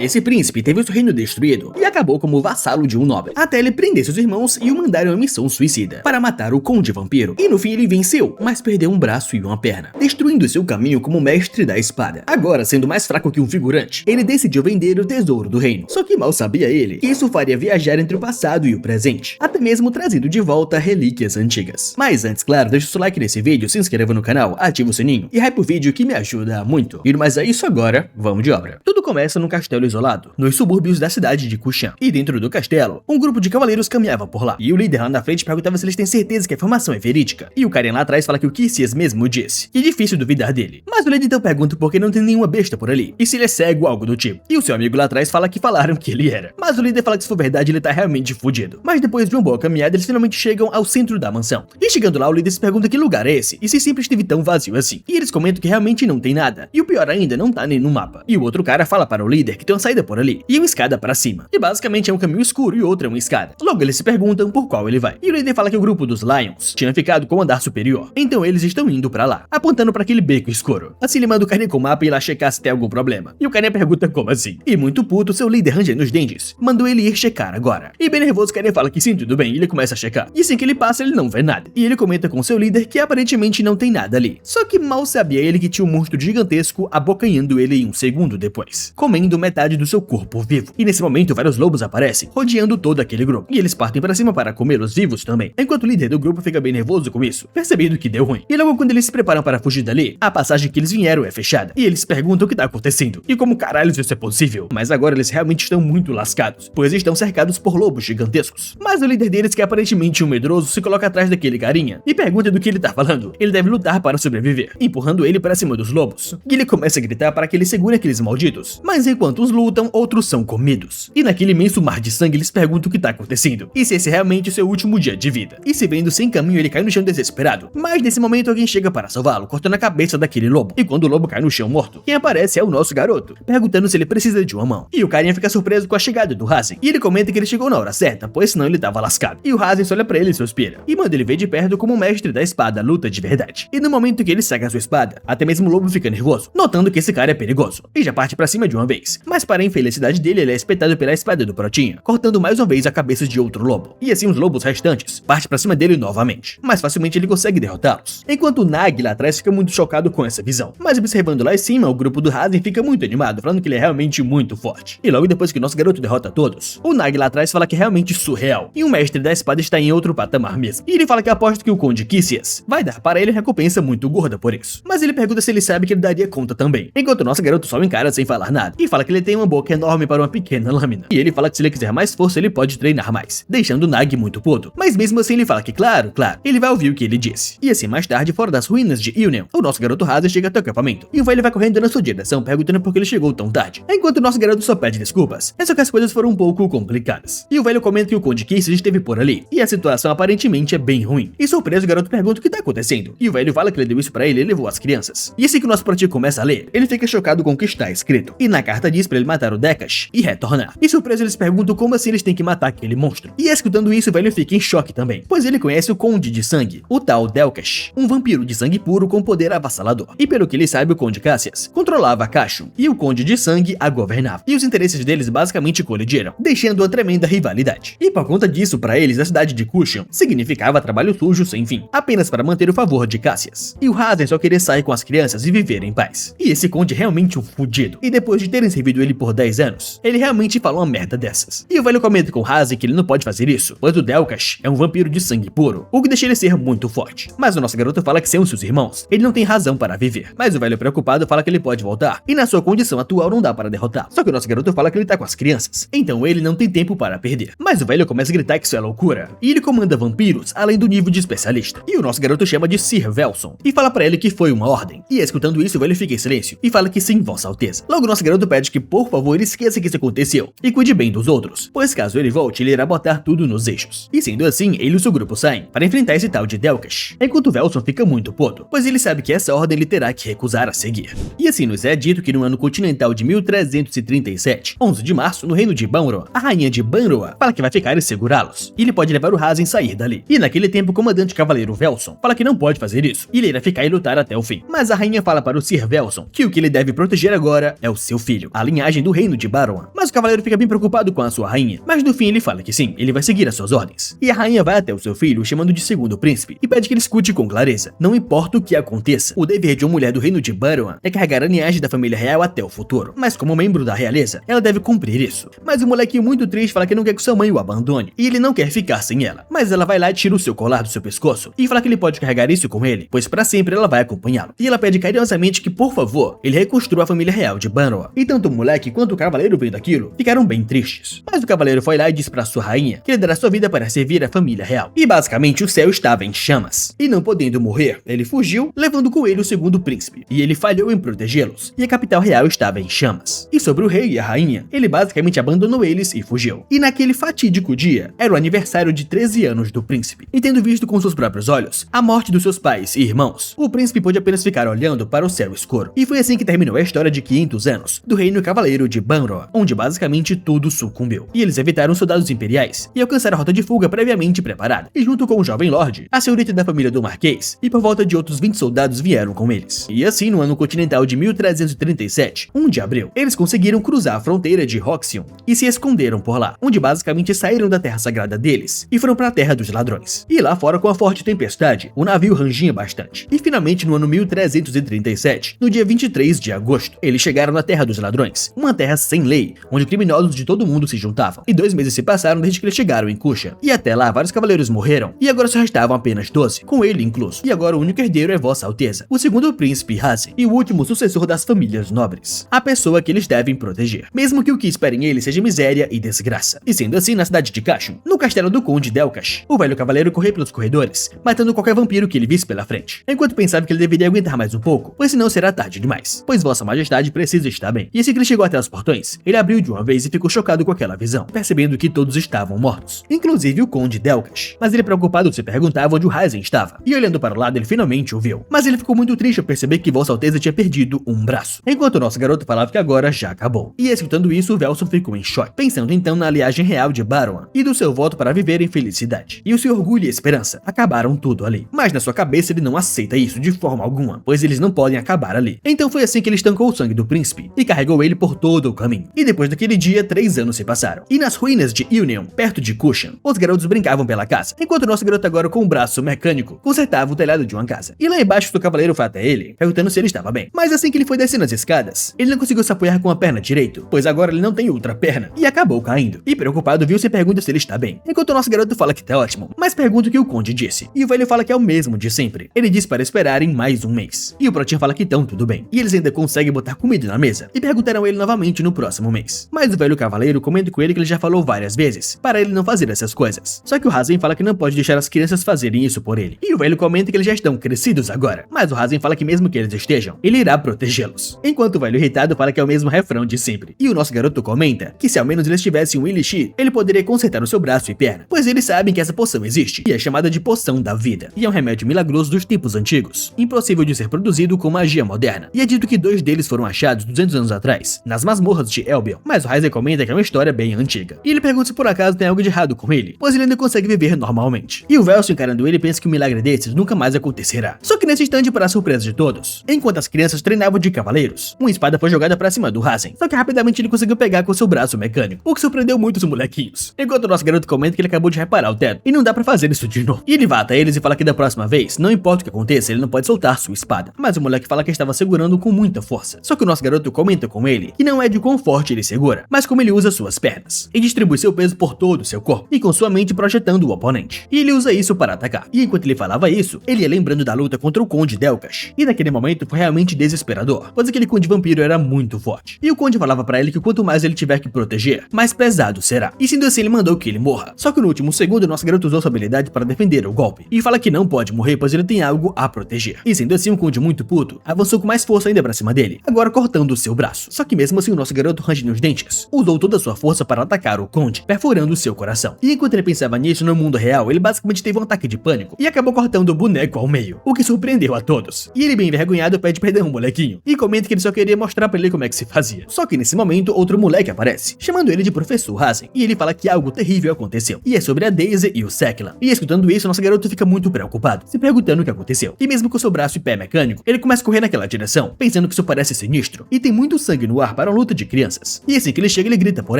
Esse príncipe teve o seu reino destruído e acabou como vassalo de um nobre, até ele prender seus irmãos e o mandar em uma missão suicida para matar o Conde Vampiro. E no fim ele venceu, mas perdeu um braço e uma perna, destruindo seu caminho como mestre da espada. Agora, sendo mais fraco que um figurante, ele decidiu vender o tesouro do reino. Só que mal sabia ele que isso faria viajar entre o passado e o presente, até mesmo trazendo de volta relíquias antigas. Mas antes, claro, deixa o seu like nesse vídeo, se inscreva no canal, ativa o sininho e hype o vídeo que me ajuda muito. E mais é isso agora, vamos de obra. Tudo começa num castelo isolado, nos subúrbios da cidade de Kushan. E dentro do castelo, um grupo de cavaleiros caminhava por lá. E o líder lá na frente perguntava se eles têm certeza que a informação é verídica. E o carinha lá atrás fala que o Quissias mesmo disse. E é difícil duvidar dele. Mas o líder então pergunta por que não tem nenhuma besta por ali. E se ele é cego ou algo do tipo. E o seu amigo lá atrás fala que falaram que ele era. Mas o líder fala que se for verdade ele tá realmente fudido. Mas depois de uma boa caminhada eles finalmente chegam ao centro da mansão. E chegando lá o líder se pergunta que lugar é esse. E se sempre esteve tão vazio assim. E eles comentam que realmente não tem nada. E o pior ainda, não tá nem no mapa. E o outro cara fala para o líder que tem uma saída por ali. E uma escada para cima. E basicamente é um caminho escuro e outro é uma escada. Logo eles se perguntam por qual ele vai. E o líder fala que o grupo dos Lions tinha ficado com o andar superior. Então eles estão indo pra lá, apontando para aquele beco escuro. Assim ele manda o carinha com o mapa e ir lá checar se tem algum problema. E o carinha pergunta como assim. E muito puto, seu líder rangendo os dentes mandou ele ir checar agora. E bem nervoso o carinha fala que sim, tudo bem, e ele começa a checar. E assim que ele passa ele não vê nada. E ele comenta com seu líder que aparentemente não tem nada ali. Só que mal sabia ele que tinha um monstro gigantesco abocanhando ele em um segundo depois, comendo metade do seu corpo vivo. E nesse momento vários lobos aparecem, rodeando todo aquele grupo. E eles partem para cima para comê-los vivos também. Enquanto o líder do grupo fica bem nervoso com isso, percebendo que deu ruim. E logo quando eles se preparam para fugir dali, a passagem que eles vieram é fechada. E eles se perguntam o que tá acontecendo. E como caralho isso é possível? Mas agora eles realmente estão muito lascados, pois estão cercados por lobos gigantescos. Mas o líder deles, que é aparentemente um medroso, se coloca atrás daquele carinha e pergunta do que ele tá falando. Ele deve lutar para sobreviver, empurrando ele para cima dos lobos. E ele começa a gritar para que ele segure aqueles malditos. Mas enquanto uns lutam, outros são comidos. E naquele imenso mar de sangue eles perguntam o que tá acontecendo. E se esse é realmente o seu último dia de vida. E se vendo sem caminho ele cai no chão desesperado. Mas nesse momento alguém chega para salvá-lo, cortando a cabeça daquele lobo. E quando o lobo cai no chão morto, quem aparece é o nosso garoto, perguntando se ele precisa de uma mão. E o carinha fica surpreso com a chegada do Hazen. E ele comenta que ele chegou na hora certa, pois senão ele tava lascado. E o Hazen só olha pra ele e suspira. E manda ele ver de perto como o mestre da espada luta de verdade. E no momento que ele saca a sua espada, até mesmo o lobo fica nervoso, notando que esse cara é perigoso. E já parte pra cima de uma vez. Mas para a infelicidade dele, ele é espetado pela espada do Protinha, cortando mais uma vez a cabeça de outro lobo. E assim os lobos restantes partem pra cima dele novamente. Mas facilmente ele consegue derrotá-los. Enquanto o Nag lá atrás fica muito chocado com essa visão. Mas observando lá em cima, o grupo do Hazen fica muito animado, falando que ele é realmente muito forte. E logo depois que nosso garoto derrota todos, o Nag lá atrás fala que é realmente surreal. E o mestre da espada está em outro patamar mesmo. E ele fala que aposta que o Conde Quissias vai dar para ele recompensa muito gorda por isso. Mas ele pergunta se ele sabe que ele daria conta também. Enquanto o nosso garoto só encara sem falar nada. E fala que ele tem uma boca enorme para uma pequena lâmina. E ele fala que se ele quiser mais força, ele pode treinar mais, deixando o Nag muito puto. Mas mesmo assim ele fala que claro, ele vai ouvir o que ele disse. E assim mais tarde, fora das ruínas de Union, o nosso garoto Hazen chega até o acampamento. E o velho vai correndo na sua direção, perguntando por que ele chegou tão tarde. Enquanto o nosso garoto só pede desculpas, é só que as coisas foram um pouco complicadas. E o velho comenta que o Conde Quissias esteve por ali. E a situação aparentemente é bem ruim. E surpreso, o garoto pergunta o que tá acontecendo. E o velho fala que ele deu isso pra ele e levou as crianças. E assim que o nosso Proti começa a ler, ele fica chocado com o que está escrito. E na carta diz pra ele matar o Dekash e retornar. E surpreso, eles perguntam como assim eles têm que matar aquele monstro. E escutando isso, o velho fica em choque também, pois ele conhece o Conde de Sangue, o tal Delkash, um vampiro de sangue puro com poder avassalador. E pelo que ele sabe, o Conde Cassius controlava Cashum e o Conde de Sangue a governava. E os interesses deles basicamente colidiram, deixando uma tremenda rivalidade. E por conta disso, pra eles, a cidade de Kushan significava trabalho sujo sem fim, apenas para manter o favor de Cassius. E o Hazen só queria sair com as crianças e viver em paz. E esse Conde é realmente um fudido. E depois de terem servido ele por 10 anos, ele realmente falou uma merda dessas. E o velho comenta com o Hazen que ele não pode fazer isso, pois o Delkash é um vampiro de sangue puro, o que deixa ele ser muito forte. Mas o nosso garoto fala que sem os seus irmãos, ele não tem razão para viver. Mas o velho preocupado fala que ele pode voltar, e na sua condição atual não dá para derrotar. Só que o nosso garoto fala que ele tá com as crianças, então ele não tem tempo para perder. Mas o velho começa a gritar que isso é loucura, e ele comanda vampiros além do nível de especialista. E o nosso garoto chama de Sir Velson, e fala pra ele que foi uma ordem. E escutando isso, o velho fica em silêncio, e fala que sim, Vossa Alteza. Logo nosso garoto pede que por favor ele esqueça que isso aconteceu, e cuide bem dos outros, pois caso ele volte, ele irá botar tudo nos eixos. E sendo assim, ele e o seu grupo saem para enfrentar esse tal de Delkash, enquanto Velson fica muito puto, pois ele sabe que essa ordem ele terá que recusar a seguir. E assim nos é dito que no ano continental de 1337, 11 de março, no reino de Banro, a rainha de Banroa fala que vai ficar e segurá-los, e ele pode levar o Hazen sair dali. E naquele tempo o comandante cavaleiro Velson fala que não pode fazer isso, e ele irá ficar e lutar até o fim. Mas a rainha fala para o Sir Velson que o que ele deve proteger agora é o seu filho, a linhagem linhagem do reino de Baron. Mas o cavaleiro fica bem preocupado com a sua rainha, mas no fim ele fala que sim, ele vai seguir as suas ordens. E a rainha vai até o seu filho, chamando de segundo príncipe, e pede que ele escute com clareza. Não importa o que aconteça, o dever de uma mulher do reino de Baron é carregar a linhagem da família real até o futuro. Mas como membro da realeza, ela deve cumprir isso. Mas o molequinho muito triste fala que não quer que sua mãe o abandone, e ele não quer ficar sem ela. Mas ela vai lá e tira o seu colar do seu pescoço, e fala que ele pode carregar isso com ele, pois pra sempre ela vai acompanhá-lo. E ela pede carinhosamente que, por favor, ele reconstrua a família real de Baron. E tanto o moleque quanto o cavaleiro vendo aquilo, ficaram bem tristes. Mas o cavaleiro foi lá e disse pra sua rainha que ele dará sua vida para servir a família real. E basicamente o céu estava em chamas. E não podendo morrer, ele fugiu, levando com ele o segundo príncipe. E ele falhou em protegê-los, e a capital real estava em chamas. E sobre o rei e a rainha, ele basicamente abandonou eles e fugiu. E naquele fatídico dia, era o aniversário de 13 anos do príncipe. E tendo visto com seus próprios olhos a morte dos seus pais e irmãos, o príncipe pôde apenas ficar olhando para o céu escuro. E foi assim que terminou a história de 500 anos do reino cavaleiro de Banro, onde basicamente tudo sucumbiu. E eles evitaram soldados imperiais e alcançaram a rota de fuga previamente preparada. E junto com o jovem lorde, a senhorita da família do Marquês e por volta de outros 20 soldados vieram com eles. E assim, no ano continental de 1337, 1 de abril, eles conseguiram cruzar a fronteira de Roxion e se esconderam por lá, onde basicamente saíram da terra sagrada deles e foram para a terra dos ladrões. E lá fora, com a forte tempestade, o navio rangia bastante. E finalmente, no ano 1337, no dia 23 de agosto, eles chegaram na terra dos ladrões, uma terra sem lei, onde criminosos de todo mundo se juntavam. E 2 meses se passaram desde que eles chegaram em Kushan. E até lá, vários cavaleiros morreram, e agora só restavam apenas 12, com ele incluso. E agora o único herdeiro é Vossa Alteza, o segundo príncipe Hazen, e o último sucessor das famílias nobres, a pessoa que eles devem proteger, mesmo que o que esperem ele seja miséria e desgraça. E sendo assim, na cidade de Kashun, no castelo do conde Delkash, o velho cavaleiro correu pelos corredores, matando qualquer vampiro que ele visse pela frente, enquanto pensava que ele deveria aguentar mais um pouco, pois senão será tarde demais, pois Vossa Majestade precisa estar bem. E assim que ele chegou até os portões, ele abriu de uma vez e ficou chocado com aquela visão, percebendo que todos estavam mortos, inclusive o conde Delkash. Mas ele, preocupado, se perguntava onde o Hazen estava, e olhando para o lado ele finalmente o viu. Mas ele ficou muito triste ao perceber que Vossa Alteza tinha perdido um braço, enquanto o nosso garoto falava que agora já acabou. E escutando isso, o Velson ficou em choque, pensando então na linhagem real de Baron e do seu voto para viver em felicidade. E o seu orgulho e esperança acabaram tudo ali. Mas na sua cabeça ele não aceita isso de forma alguma, pois eles não podem acabar ali. Então foi assim que ele estancou o sangue do príncipe e carregou ele por todo o caminho. E depois daquele dia, 3 anos se passaram. E nas ruínas de Union, perto de Kushan, os garotos brincavam pela casa, enquanto o nosso garoto, agora com um braço mecânico, consertava o telhado de uma casa. E lá embaixo o cavaleiro foi até ele, perguntando se ele estava bem. Mas assim que ele foi descendo as escadas, ele não conseguiu se apoiar com a perna direito, pois agora ele não tem outra perna, e acabou caindo. E preocupado, viu-se e pergunta se ele está bem, enquanto o nosso garoto fala que tá ótimo, mas pergunta o que o conde disse. E o velho fala que é o mesmo de sempre. Ele diz para esperarem mais um mês. E o Protinho fala que tão tudo bem. E eles ainda conseguem botar comida na mesa, e perguntaram ele novamente no próximo mês. Mas o velho cavaleiro comenta com ele que ele já falou várias vezes para ele não fazer essas coisas. Só que o Hazen fala que não pode deixar as crianças fazerem isso por ele. E o velho comenta que eles já estão crescidos agora. Mas o Hazen fala que mesmo que eles estejam, ele irá protegê-los. Enquanto o velho irritado fala que é o mesmo refrão de sempre. E o nosso garoto comenta que se ao menos eles tivessem um Elixir, ele poderia consertar o seu braço e perna, pois eles sabem que essa poção existe, e é chamada de Poção da Vida. E é um remédio milagroso dos tempos antigos, impossível de ser produzido com magia moderna. E é dito que 2 deles foram achados 200 anos atrás, nas masmorras de Elbion. Mas o Hazen comenta que é uma história bem antiga. E ele pergunta se por acaso tem algo de errado com ele, pois ele ainda consegue viver normalmente. E o Velson, encarando ele, pensa que um milagre desses nunca mais acontecerá. Só que nesse instante, para a surpresa de todos, enquanto as crianças treinavam de cavaleiros, uma espada foi jogada para cima do Hazen. Só que rapidamente ele conseguiu pegar com seu braço mecânico, o que surpreendeu muito os molequinhos. Enquanto o nosso garoto comenta que ele acabou de reparar o teto e não dá pra fazer isso de novo. E ele vai até eles e fala que da próxima vez, não importa o que aconteça, ele não pode soltar sua espada. Mas o moleque fala que estava segurando com muita força. Só que o nosso garoto comenta com ele que não é de quão forte ele segura, mas como ele usa suas pernas e distribui seu peso por todo o seu corpo e com sua mente projetando o oponente. E ele usa isso para atacar. E enquanto ele falava isso, ele ia lembrando da luta contra o conde Delkash. E naquele momento foi realmente desesperador, pois aquele conde vampiro era muito forte. E o conde falava para ele que quanto mais ele tiver que proteger, mais pesado será. E sendo assim, ele mandou que ele morra. Só que no último segundo, nosso garoto usou sua habilidade para defender o golpe. E fala que não pode morrer, pois ele tem algo a proteger. E sendo assim, o conde muito puto avançou com mais força ainda pra cima dele, agora cortando o seu braço. Só que mesmo assim, o nosso garoto, rangindo os dentes, usou toda a sua força para atacar o conde, perfurando seu coração. E enquanto ele pensava nisso, no mundo real, ele basicamente teve um ataque de pânico e acabou cortando o boneco ao meio, o que surpreendeu a todos. E ele, bem envergonhado, pede perdão ao molequinho e comenta que ele só queria mostrar pra ele como é que se fazia. Só que nesse momento, outro moleque aparece, chamando ele de Professor Hazen, e ele fala que algo terrível aconteceu, e é sobre a Daisy e o Seklan. E escutando isso, nosso garoto fica muito preocupado, se perguntando o que aconteceu. E mesmo com seu braço e pé mecânico, ele começa a correr naquela direção, pensando que isso parece sinistro, e tem muito sangue no ar chamar para uma luta de crianças. E assim que ele chega, ele grita por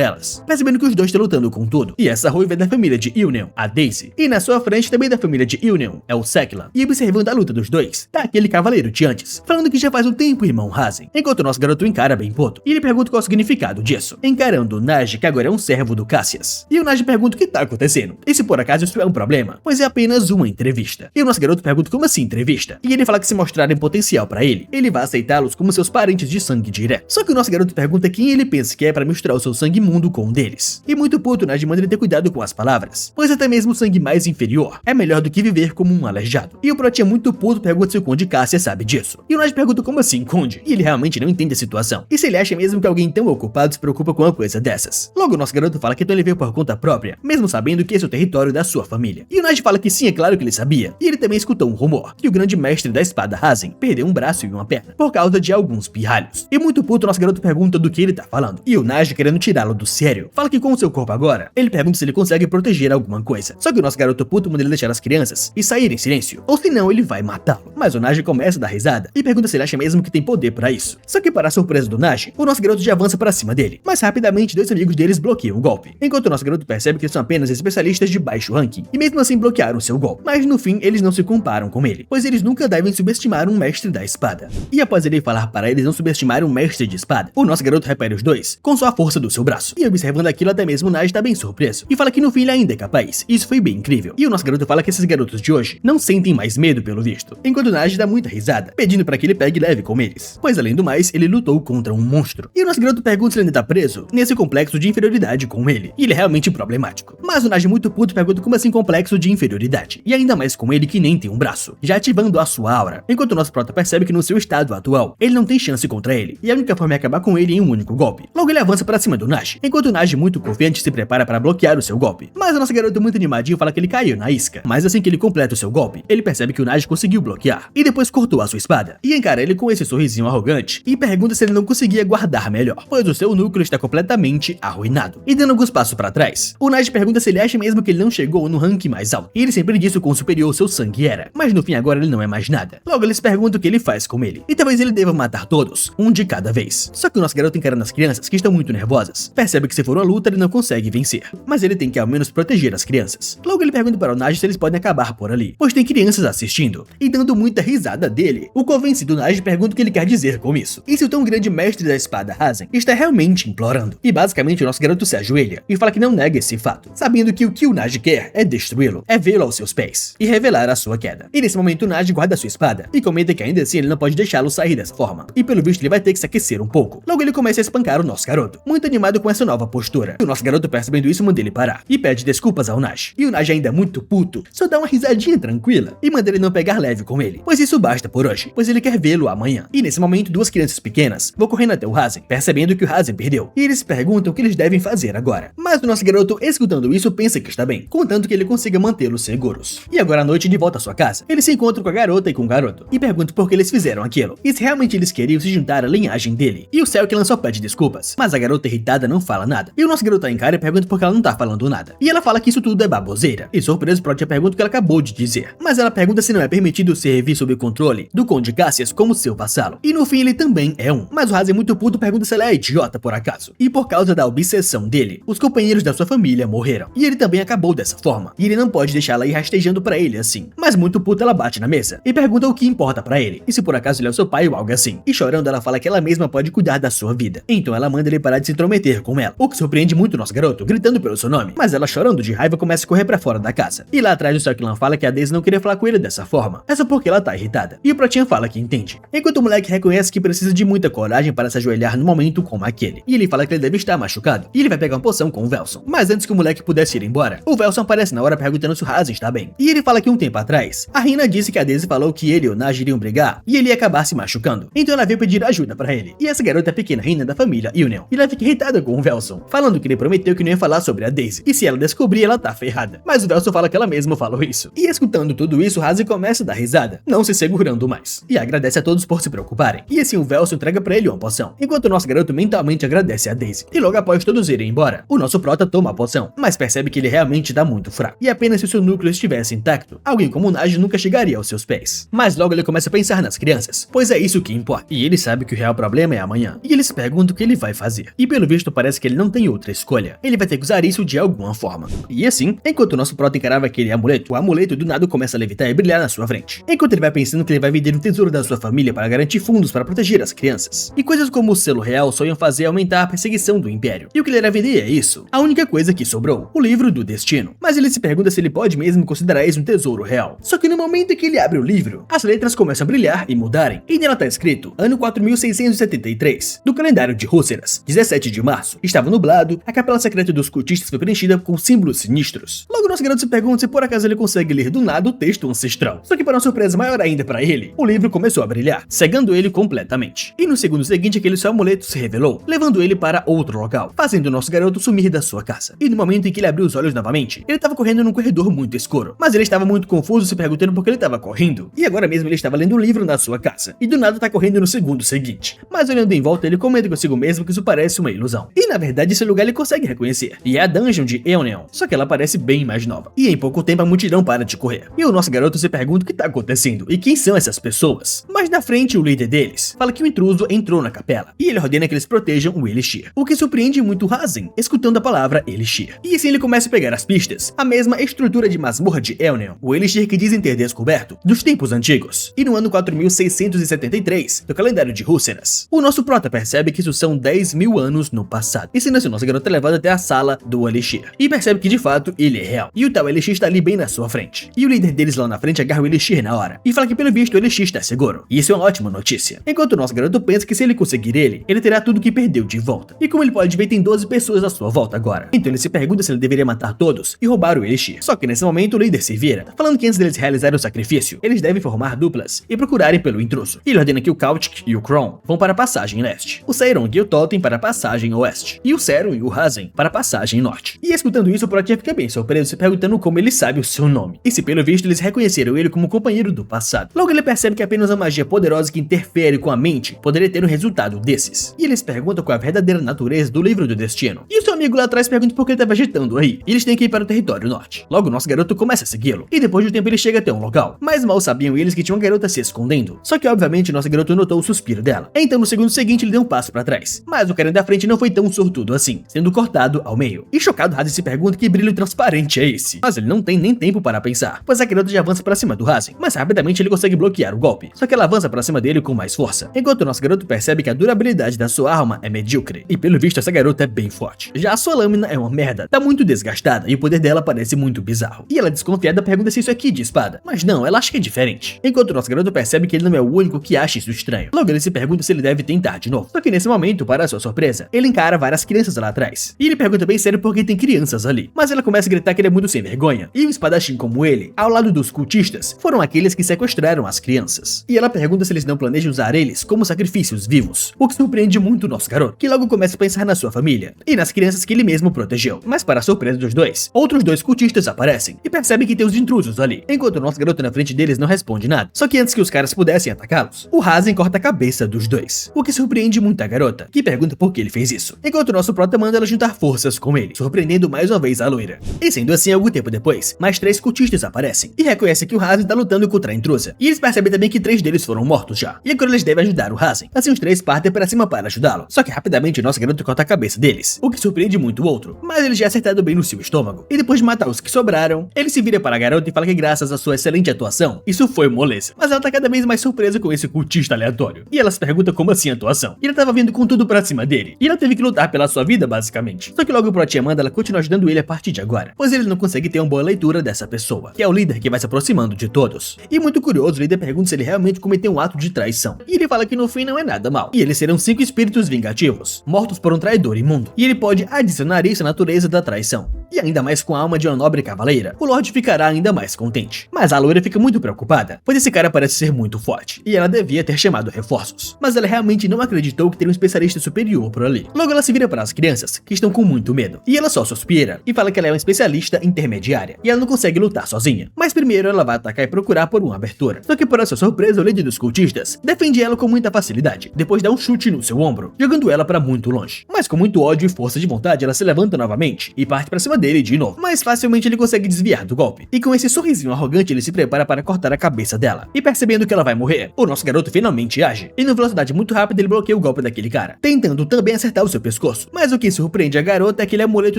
elas, percebendo que os dois estão lutando com tudo. E essa ruiva é da família de Ilneon, a Daisy. E na sua frente também da família de Ilneon é o Seklan. E observando a luta dos dois, tá aquele cavaleiro de antes, falando que já faz um tempo, irmão Hazen. Enquanto o nosso garoto encara bem puto. E ele pergunta qual é o significado disso, encarando o Naji, que agora é um servo do Cassius. E o Naji pergunta o que tá acontecendo, e se por acaso isso é um problema, pois é apenas uma entrevista. E o nosso garoto pergunta como assim entrevista? E ele fala que se mostrarem potencial pra ele vai aceitá-los como seus parentes de sangue direto. Só que o nosso garoto pergunta quem ele pensa que é pra misturar o seu sangue imundo com o deles. E muito puto, o Naji manda ele ter cuidado com as palavras, pois até mesmo o sangue mais inferior é melhor do que viver como um aleijado. E o Protinha muito puto pergunta se o Conde Cassius sabe disso. E o Naji pergunta como assim, Conde? E ele realmente não entende a situação. E se ele acha mesmo que alguém tão ocupado se preocupa com uma coisa dessas. Logo o nosso garoto fala que então ele veio por conta própria, mesmo sabendo que esse é o território da sua família. E o Naji fala que sim, é claro que ele sabia. E ele também escutou um rumor, que o grande mestre da espada Hazen perdeu um braço e uma perna, por causa de alguns pirralhos. E muito puto, nosso garoto pergunta do que ele tá falando. E o Naji, querendo tirá-lo do sério, fala que com o seu corpo agora, ele pergunta se ele consegue proteger alguma coisa. Só que o nosso garoto puto manda ele deixar as crianças e sair em silêncio, ou senão ele vai matá-lo. Mas o Naji começa a dar risada e pergunta se ele acha mesmo que tem poder pra isso. Só que para a surpresa do Naji, o nosso garoto já avança para cima dele, mas rapidamente dois amigos deles bloqueiam o golpe, enquanto o nosso garoto percebe que são apenas especialistas de baixo ranking, e mesmo assim bloquearam seu golpe. Mas no fim, eles não se comparam com ele, pois eles nunca devem subestimar um mestre da espada. E após ele falar para eles não subestimarem um mestre de espada, o nosso garoto repele os dois com só a força do seu braço. E observando aquilo, até mesmo o Naji tá bem surpreso, e fala que no fim ele ainda é capaz. Isso foi bem incrível. E o nosso garoto fala que esses garotos de hoje não sentem mais medo pelo visto, enquanto o Naji dá muita risada, pedindo para que ele pegue leve com eles, pois além do mais, ele lutou contra um monstro. E o nosso garoto pergunta se ele ainda tá preso nesse complexo de inferioridade com ele, e ele é realmente problemático. Mas o Naji muito puto pergunta como assim complexo de inferioridade, e ainda mais com ele que nem tem um braço, já ativando a sua aura, enquanto o nosso prota percebe que no seu estado atual, ele não tem chance contra ele, e a única forma é acabar com ele em um único golpe. Logo ele avança para cima do Naji, enquanto o Naji muito confiante se prepara para bloquear o seu golpe. Mas o nosso garoto muito animadinho fala que ele caiu na isca, mas assim que ele completa o seu golpe, ele percebe que o Naji conseguiu bloquear, e depois cortou a sua espada, e encara ele com esse sorrisinho arrogante, e pergunta se ele não conseguia guardar melhor, pois o seu núcleo está completamente arruinado. E dando alguns passos para trás, o Naji pergunta se ele acha mesmo que ele não chegou no ranking mais alto, e ele sempre disse o quão superior seu sangue era, mas no fim agora ele não é mais nada. Logo eles perguntam o que ele faz com ele, e talvez ele deva matar todos, um de cada vez. Só que o nosso garoto, encarando as crianças que estão muito nervosas, percebe que se for uma luta ele não consegue vencer, mas ele tem que ao menos proteger as crianças. Logo ele pergunta para o Naji se eles podem acabar por ali, pois tem crianças assistindo, e dando muita risada dele. O convencido Naji pergunta o que ele quer dizer com isso, e se o tão grande mestre da espada Hazen está realmente implorando. E basicamente o nosso garoto se ajoelha e fala que não nega esse fato, sabendo que o que o Naji quer é destruí-lo, é vê-lo aos seus pés e revelar a sua queda. E nesse momento o Naji guarda sua espada e comenta que ainda assim ele não pode deixá-lo sair dessa forma, e pelo visto ele vai ter que se aquecer um pouco. Logo ele começa a espancar o nosso garoto, muito animado com essa nova postura. E o nosso garoto, percebendo isso, manda ele parar e pede desculpas ao Naji. E o Naji, ainda muito puto, só dá uma risadinha tranquila e manda ele não pegar leve com ele, pois isso basta por hoje, pois ele quer vê-lo amanhã. E nesse momento duas crianças pequenas vão correndo até o Hazen, percebendo que o Hazen perdeu, e eles perguntam o que eles devem fazer agora. Mas o nosso garoto, escutando isso, pensa que está bem, contanto que ele consiga mantê-los seguros. E agora à noite, de volta à sua casa, ele se encontra com a garota e com o garoto, e pergunta por que eles fizeram aquilo, e se realmente eles queriam se juntar à linhagem dele. E o Selklan só pede desculpas, mas a garota irritada não fala nada. E o nosso garoto encara e pergunta por que ela não tá falando nada. E ela fala que isso tudo é baboseira. E surpreso, Protia pergunta o que ela acabou de dizer. Mas ela pergunta se não é permitido servir sob o controle do Conde Cassius como seu vassalo. E no fim ele também é um. Mas o Hazen muito puto pergunta se ela é idiota por acaso. E por causa da obsessão dele, os companheiros da sua família morreram. E ele também acabou dessa forma. E ele não pode deixá-la ir rastejando pra ele assim. Mas muito puto ela bate na mesa e pergunta o que importa pra ele. E se por acaso ele é o seu pai ou algo assim. E chorando ela fala que ela mesma pode cuidar da sua vida. Então ela manda ele parar de se intrometer com ela. O que surpreende muito o nosso garoto, gritando pelo seu nome. Mas ela, chorando de raiva, começa a correr pra fora da casa. E lá atrás o Selklan fala que a Daisy não queria falar com ele dessa forma. É só porque ela tá irritada. E o Protinha fala que entende. Enquanto o moleque reconhece que precisa de muita coragem para se ajoelhar num momento como aquele. E ele fala que ele deve estar machucado. E ele vai pegar uma poção com o Velson. Mas antes que o moleque pudesse ir embora, o Velson aparece na hora perguntando se o Hazen está bem. E ele fala que um tempo atrás, a Rina disse que a Daisy falou que ele e o Naji iriam brigar e ele ia acabar se machucando. Então ela veio pedir ajuda pra ele. E essa garota é a pequena Rina da família Ilneon. E ela fica irritada com o Velson, falando que ele prometeu que não ia falar sobre a Daisy. E se ela descobrir, ela tá ferrada. Mas o Velson fala que ela mesma falou isso. E escutando tudo isso, Hazen começa a dar risada, não se segurando mais. E agradece a todos por se preocuparem. E assim o Velson entrega pra ele uma poção, enquanto o nosso garoto mentalmente agradece a Daisy. E logo após todos irem embora, o nosso prota toma a poção, mas percebe que ele realmente tá muito fraco. E apenas se o seu núcleo estivesse intacto, alguém como o Naji nunca chegaria aos seus pés. Mas logo ele começa a pensar nas crianças, pois é isso que importa. E ele sabe que o real problema é amanhã. e eles perguntam o que ele vai fazer. E pelo visto parece que ele não tem outra escolha. Ele vai ter que usar isso de alguma forma. E assim, enquanto o nosso prota encarava aquele amuleto, o amuleto do nada começa a levitar e brilhar na sua frente. Enquanto ele vai pensando que ele vai vender o tesouro da sua família para garantir fundos para proteger as crianças. E coisas como o selo real só iam fazer aumentar a perseguição do Império. E o que ele irá vender é isso. A única coisa que sobrou, o livro do destino. Mas ele se pergunta se ele pode mesmo considerar isso um tesouro real. Só que no momento em que ele abre o livro, as letras começam a brilhar e mudarem. E nela tá escrito, ano 4673, do calendário de Rússeras, 17 de março. Estava nublado, a capela secreta dos cultistas foi preenchida com símbolos sinistros. Logo nosso garoto se pergunta se por acaso ele consegue ler do nada o texto ancestral. Só que para uma surpresa maior ainda para ele, o livro começou a brilhar, cegando ele completamente. E no segundo seguinte aquele seu amuleto se revelou, levando ele para outro local, fazendo o nosso garoto sumir da sua casa. E no momento em que ele abriu os olhos novamente, ele estava correndo num corredor muito escuro, mas ele estava muito confuso se perguntando por que ele estava correndo. E agora mesmo ele estava lendo um livro na sua casa, e do nada tá correndo no segundo seguinte. Mas olhando em volta ele comenta consigo mesmo que isso parece uma ilusão. E na verdade esse lugar ele consegue reconhecer, e é a dungeon de Eoneon, só que ela parece bem mais nova. E em pouco tempo a multidão para de correr. E o nosso garoto se pergunta o que tá acontecendo, e quem são essas pessoas. Mas na frente o líder deles fala que o intruso entrou na capela, e ele ordena que eles protejam o Elixir. O que surpreende muito Hazen, escutando a palavra Elixir. E assim ele começa a pegar as pistas, a mesma estrutura de masmorra de Eoneon, o Elixir que dizem ter descoberto dos tempos antigos. E no ano 4673, do calendário de Rússeras, o nosso prota percebe que isso são 10.000 anos no passado. E sendo assim, o nosso garoto é levado até a sala do Elixir, e percebe que de fato ele é real. E o tal Elixir está ali bem na sua frente. E o líder deles lá na frente agarra o Elixir na hora, e fala que pelo visto o Elixir está seguro. E isso é uma ótima notícia. Enquanto o nosso garoto pensa que se ele conseguir ele terá tudo que perdeu de volta. E como ele pode ver, tem 12 pessoas à sua volta agora. Então ele se pergunta se ele deveria matar todos e roubar o Elixir. Só que nesse momento o líder se vira, falando que antes deles realizarem o sacrifício, eles devem formar duplas e procurarem pelo intruso. E ele ordena que o Kautik e o Kron vão para a passagem leste, o Seiron e o Totem para a passagem oeste, e o Seron e o Hazen para a passagem norte. E escutando isso, o Protinha fica bem surpreso, se perguntando como ele sabe o seu nome. E se pelo visto eles reconheceram ele como companheiro do passado. Logo ele percebe que apenas uma magia poderosa que interfere com a mente poderia ter um resultado desses. E eles perguntam qual é a verdadeira natureza do livro do destino. E o seu amigo lá atrás pergunta por que ele tá vegetando aí. E eles têm que ir para o território norte. Logo nosso garoto começa a segui-lo, e depois de um tempo ele chega até um local. Mas mal sabiam eles que tinha uma garota se escondendo. Só que obviamente nosso garoto notou o suspiro dela. Então no segundo seguinte ele deu um passo para trás. Mas o cara da frente não foi tão sortudo assim, sendo cortado ao meio. E chocado, Hazen se pergunta que brilho transparente é esse. Mas ele não tem nem tempo para pensar, pois a garota já avança para cima do Hazen. Mas rapidamente ele consegue bloquear o golpe. Só que ela avança para cima dele com mais força. Enquanto o nosso garoto percebe que a durabilidade da sua arma é medíocre. E pelo visto essa garota é bem forte. Já a sua lâmina é uma merda, tá muito desgastada e o poder dela parece muito bizarro. E ela desconfiada pergunta se isso aqui é de espada. Mas não, ela acha que é diferente. Enquanto o nosso garoto percebe que ele não é o único que acha isso estranho. Logo ele se pergunta se ele deve tentar de novo. Só que nesse momento, para sua surpresa, ele encara várias crianças lá atrás. E ele pergunta bem sério por que tem crianças ali. Mas ela começa a gritar que ele é muito sem vergonha. E um espadachim como ele, ao lado dos cultistas, foram aqueles que sequestraram as crianças. E ela pergunta se eles não planejam usar eles como sacrifícios vivos. O que surpreende muito o nosso garoto, que logo começa a pensar na sua família e nas crianças que ele mesmo protegeu. Mas para a surpresa dos dois, outros dois cultistas aparecem e percebem que tem os intrusos ali. Enquanto o nosso garoto na frente deles não responde nada. Só que antes que os caras pudessem atacá-los, o Hazen corta a cabeça dos dois. O que surpreende muito a garota, que pergunta por que ele fez isso. Enquanto o nosso prota manda ela juntar forças com ele, surpreendendo mais uma vez a loira. E sendo assim, algum tempo depois, mais 3 cultistas aparecem e reconhecem que o Hazen tá lutando contra a intrusa. E eles percebem também que 3 deles foram mortos já. E agora eles devem ajudar o Hazen. Assim os 3 partem para cima para ajudá-lo. Só que rapidamente o nosso garoto corta a cabeça deles, o que surpreende muito o outro. Mas ele já é acertado bem no seu estômago. E depois de matar os que sobraram, ele se vira para a garota e fala que graças à sua excelente atuação, isso foi moleza. Mas ela tá cada vez mais surpresa com esse cultista aleatório. E ela se pergunta como assim atuação. E ele tava vindo com tudo pra cima dele. E ela teve que lutar pela sua vida, basicamente. Só que logo o Protinha manda ela continuar ajudando ele a partir de agora, pois ele não consegue ter uma boa leitura dessa pessoa, que é o líder que vai se aproximando de todos. E muito curioso, o líder pergunta se ele realmente cometeu um ato de traição. E ele fala que no fim não é nada mal. E eles serão 5 espíritos vingativos, mortos por um traidor imundo. E ele pode adicionar isso à natureza da traição. E ainda mais com a alma de uma nobre cavaleira, o Lorde ficará ainda mais contente. Mas a loira fica muito preocupada, pois esse cara parece ser muito forte, e ela devia ter chamado reforços. Mas ela realmente não acreditou que teria um especialista superior por ali. Logo ela se vira para as crianças, que estão com muito medo, e ela só suspira, e fala que ela é uma especialista intermediária, e ela não consegue lutar sozinha. Mas primeiro ela vai atacar e procurar por uma abertura. Só que para sua surpresa, o líder dos cultistas defende ela com muita facilidade, depois dá um chute no seu ombro, jogando ela para muito longe. Mas com muito ódio e força de vontade, ela se levanta novamente, e parte para cima dele de novo, mas facilmente ele consegue desviar do golpe. E com esse sorrisinho arrogante ele se prepara para cortar a cabeça dela. E percebendo que ela vai morrer, o nosso garoto finalmente age. E numa velocidade muito rápida ele bloqueia o golpe daquele cara, tentando também acertar o seu pescoço. Mas o que surpreende a garota é aquele amuleto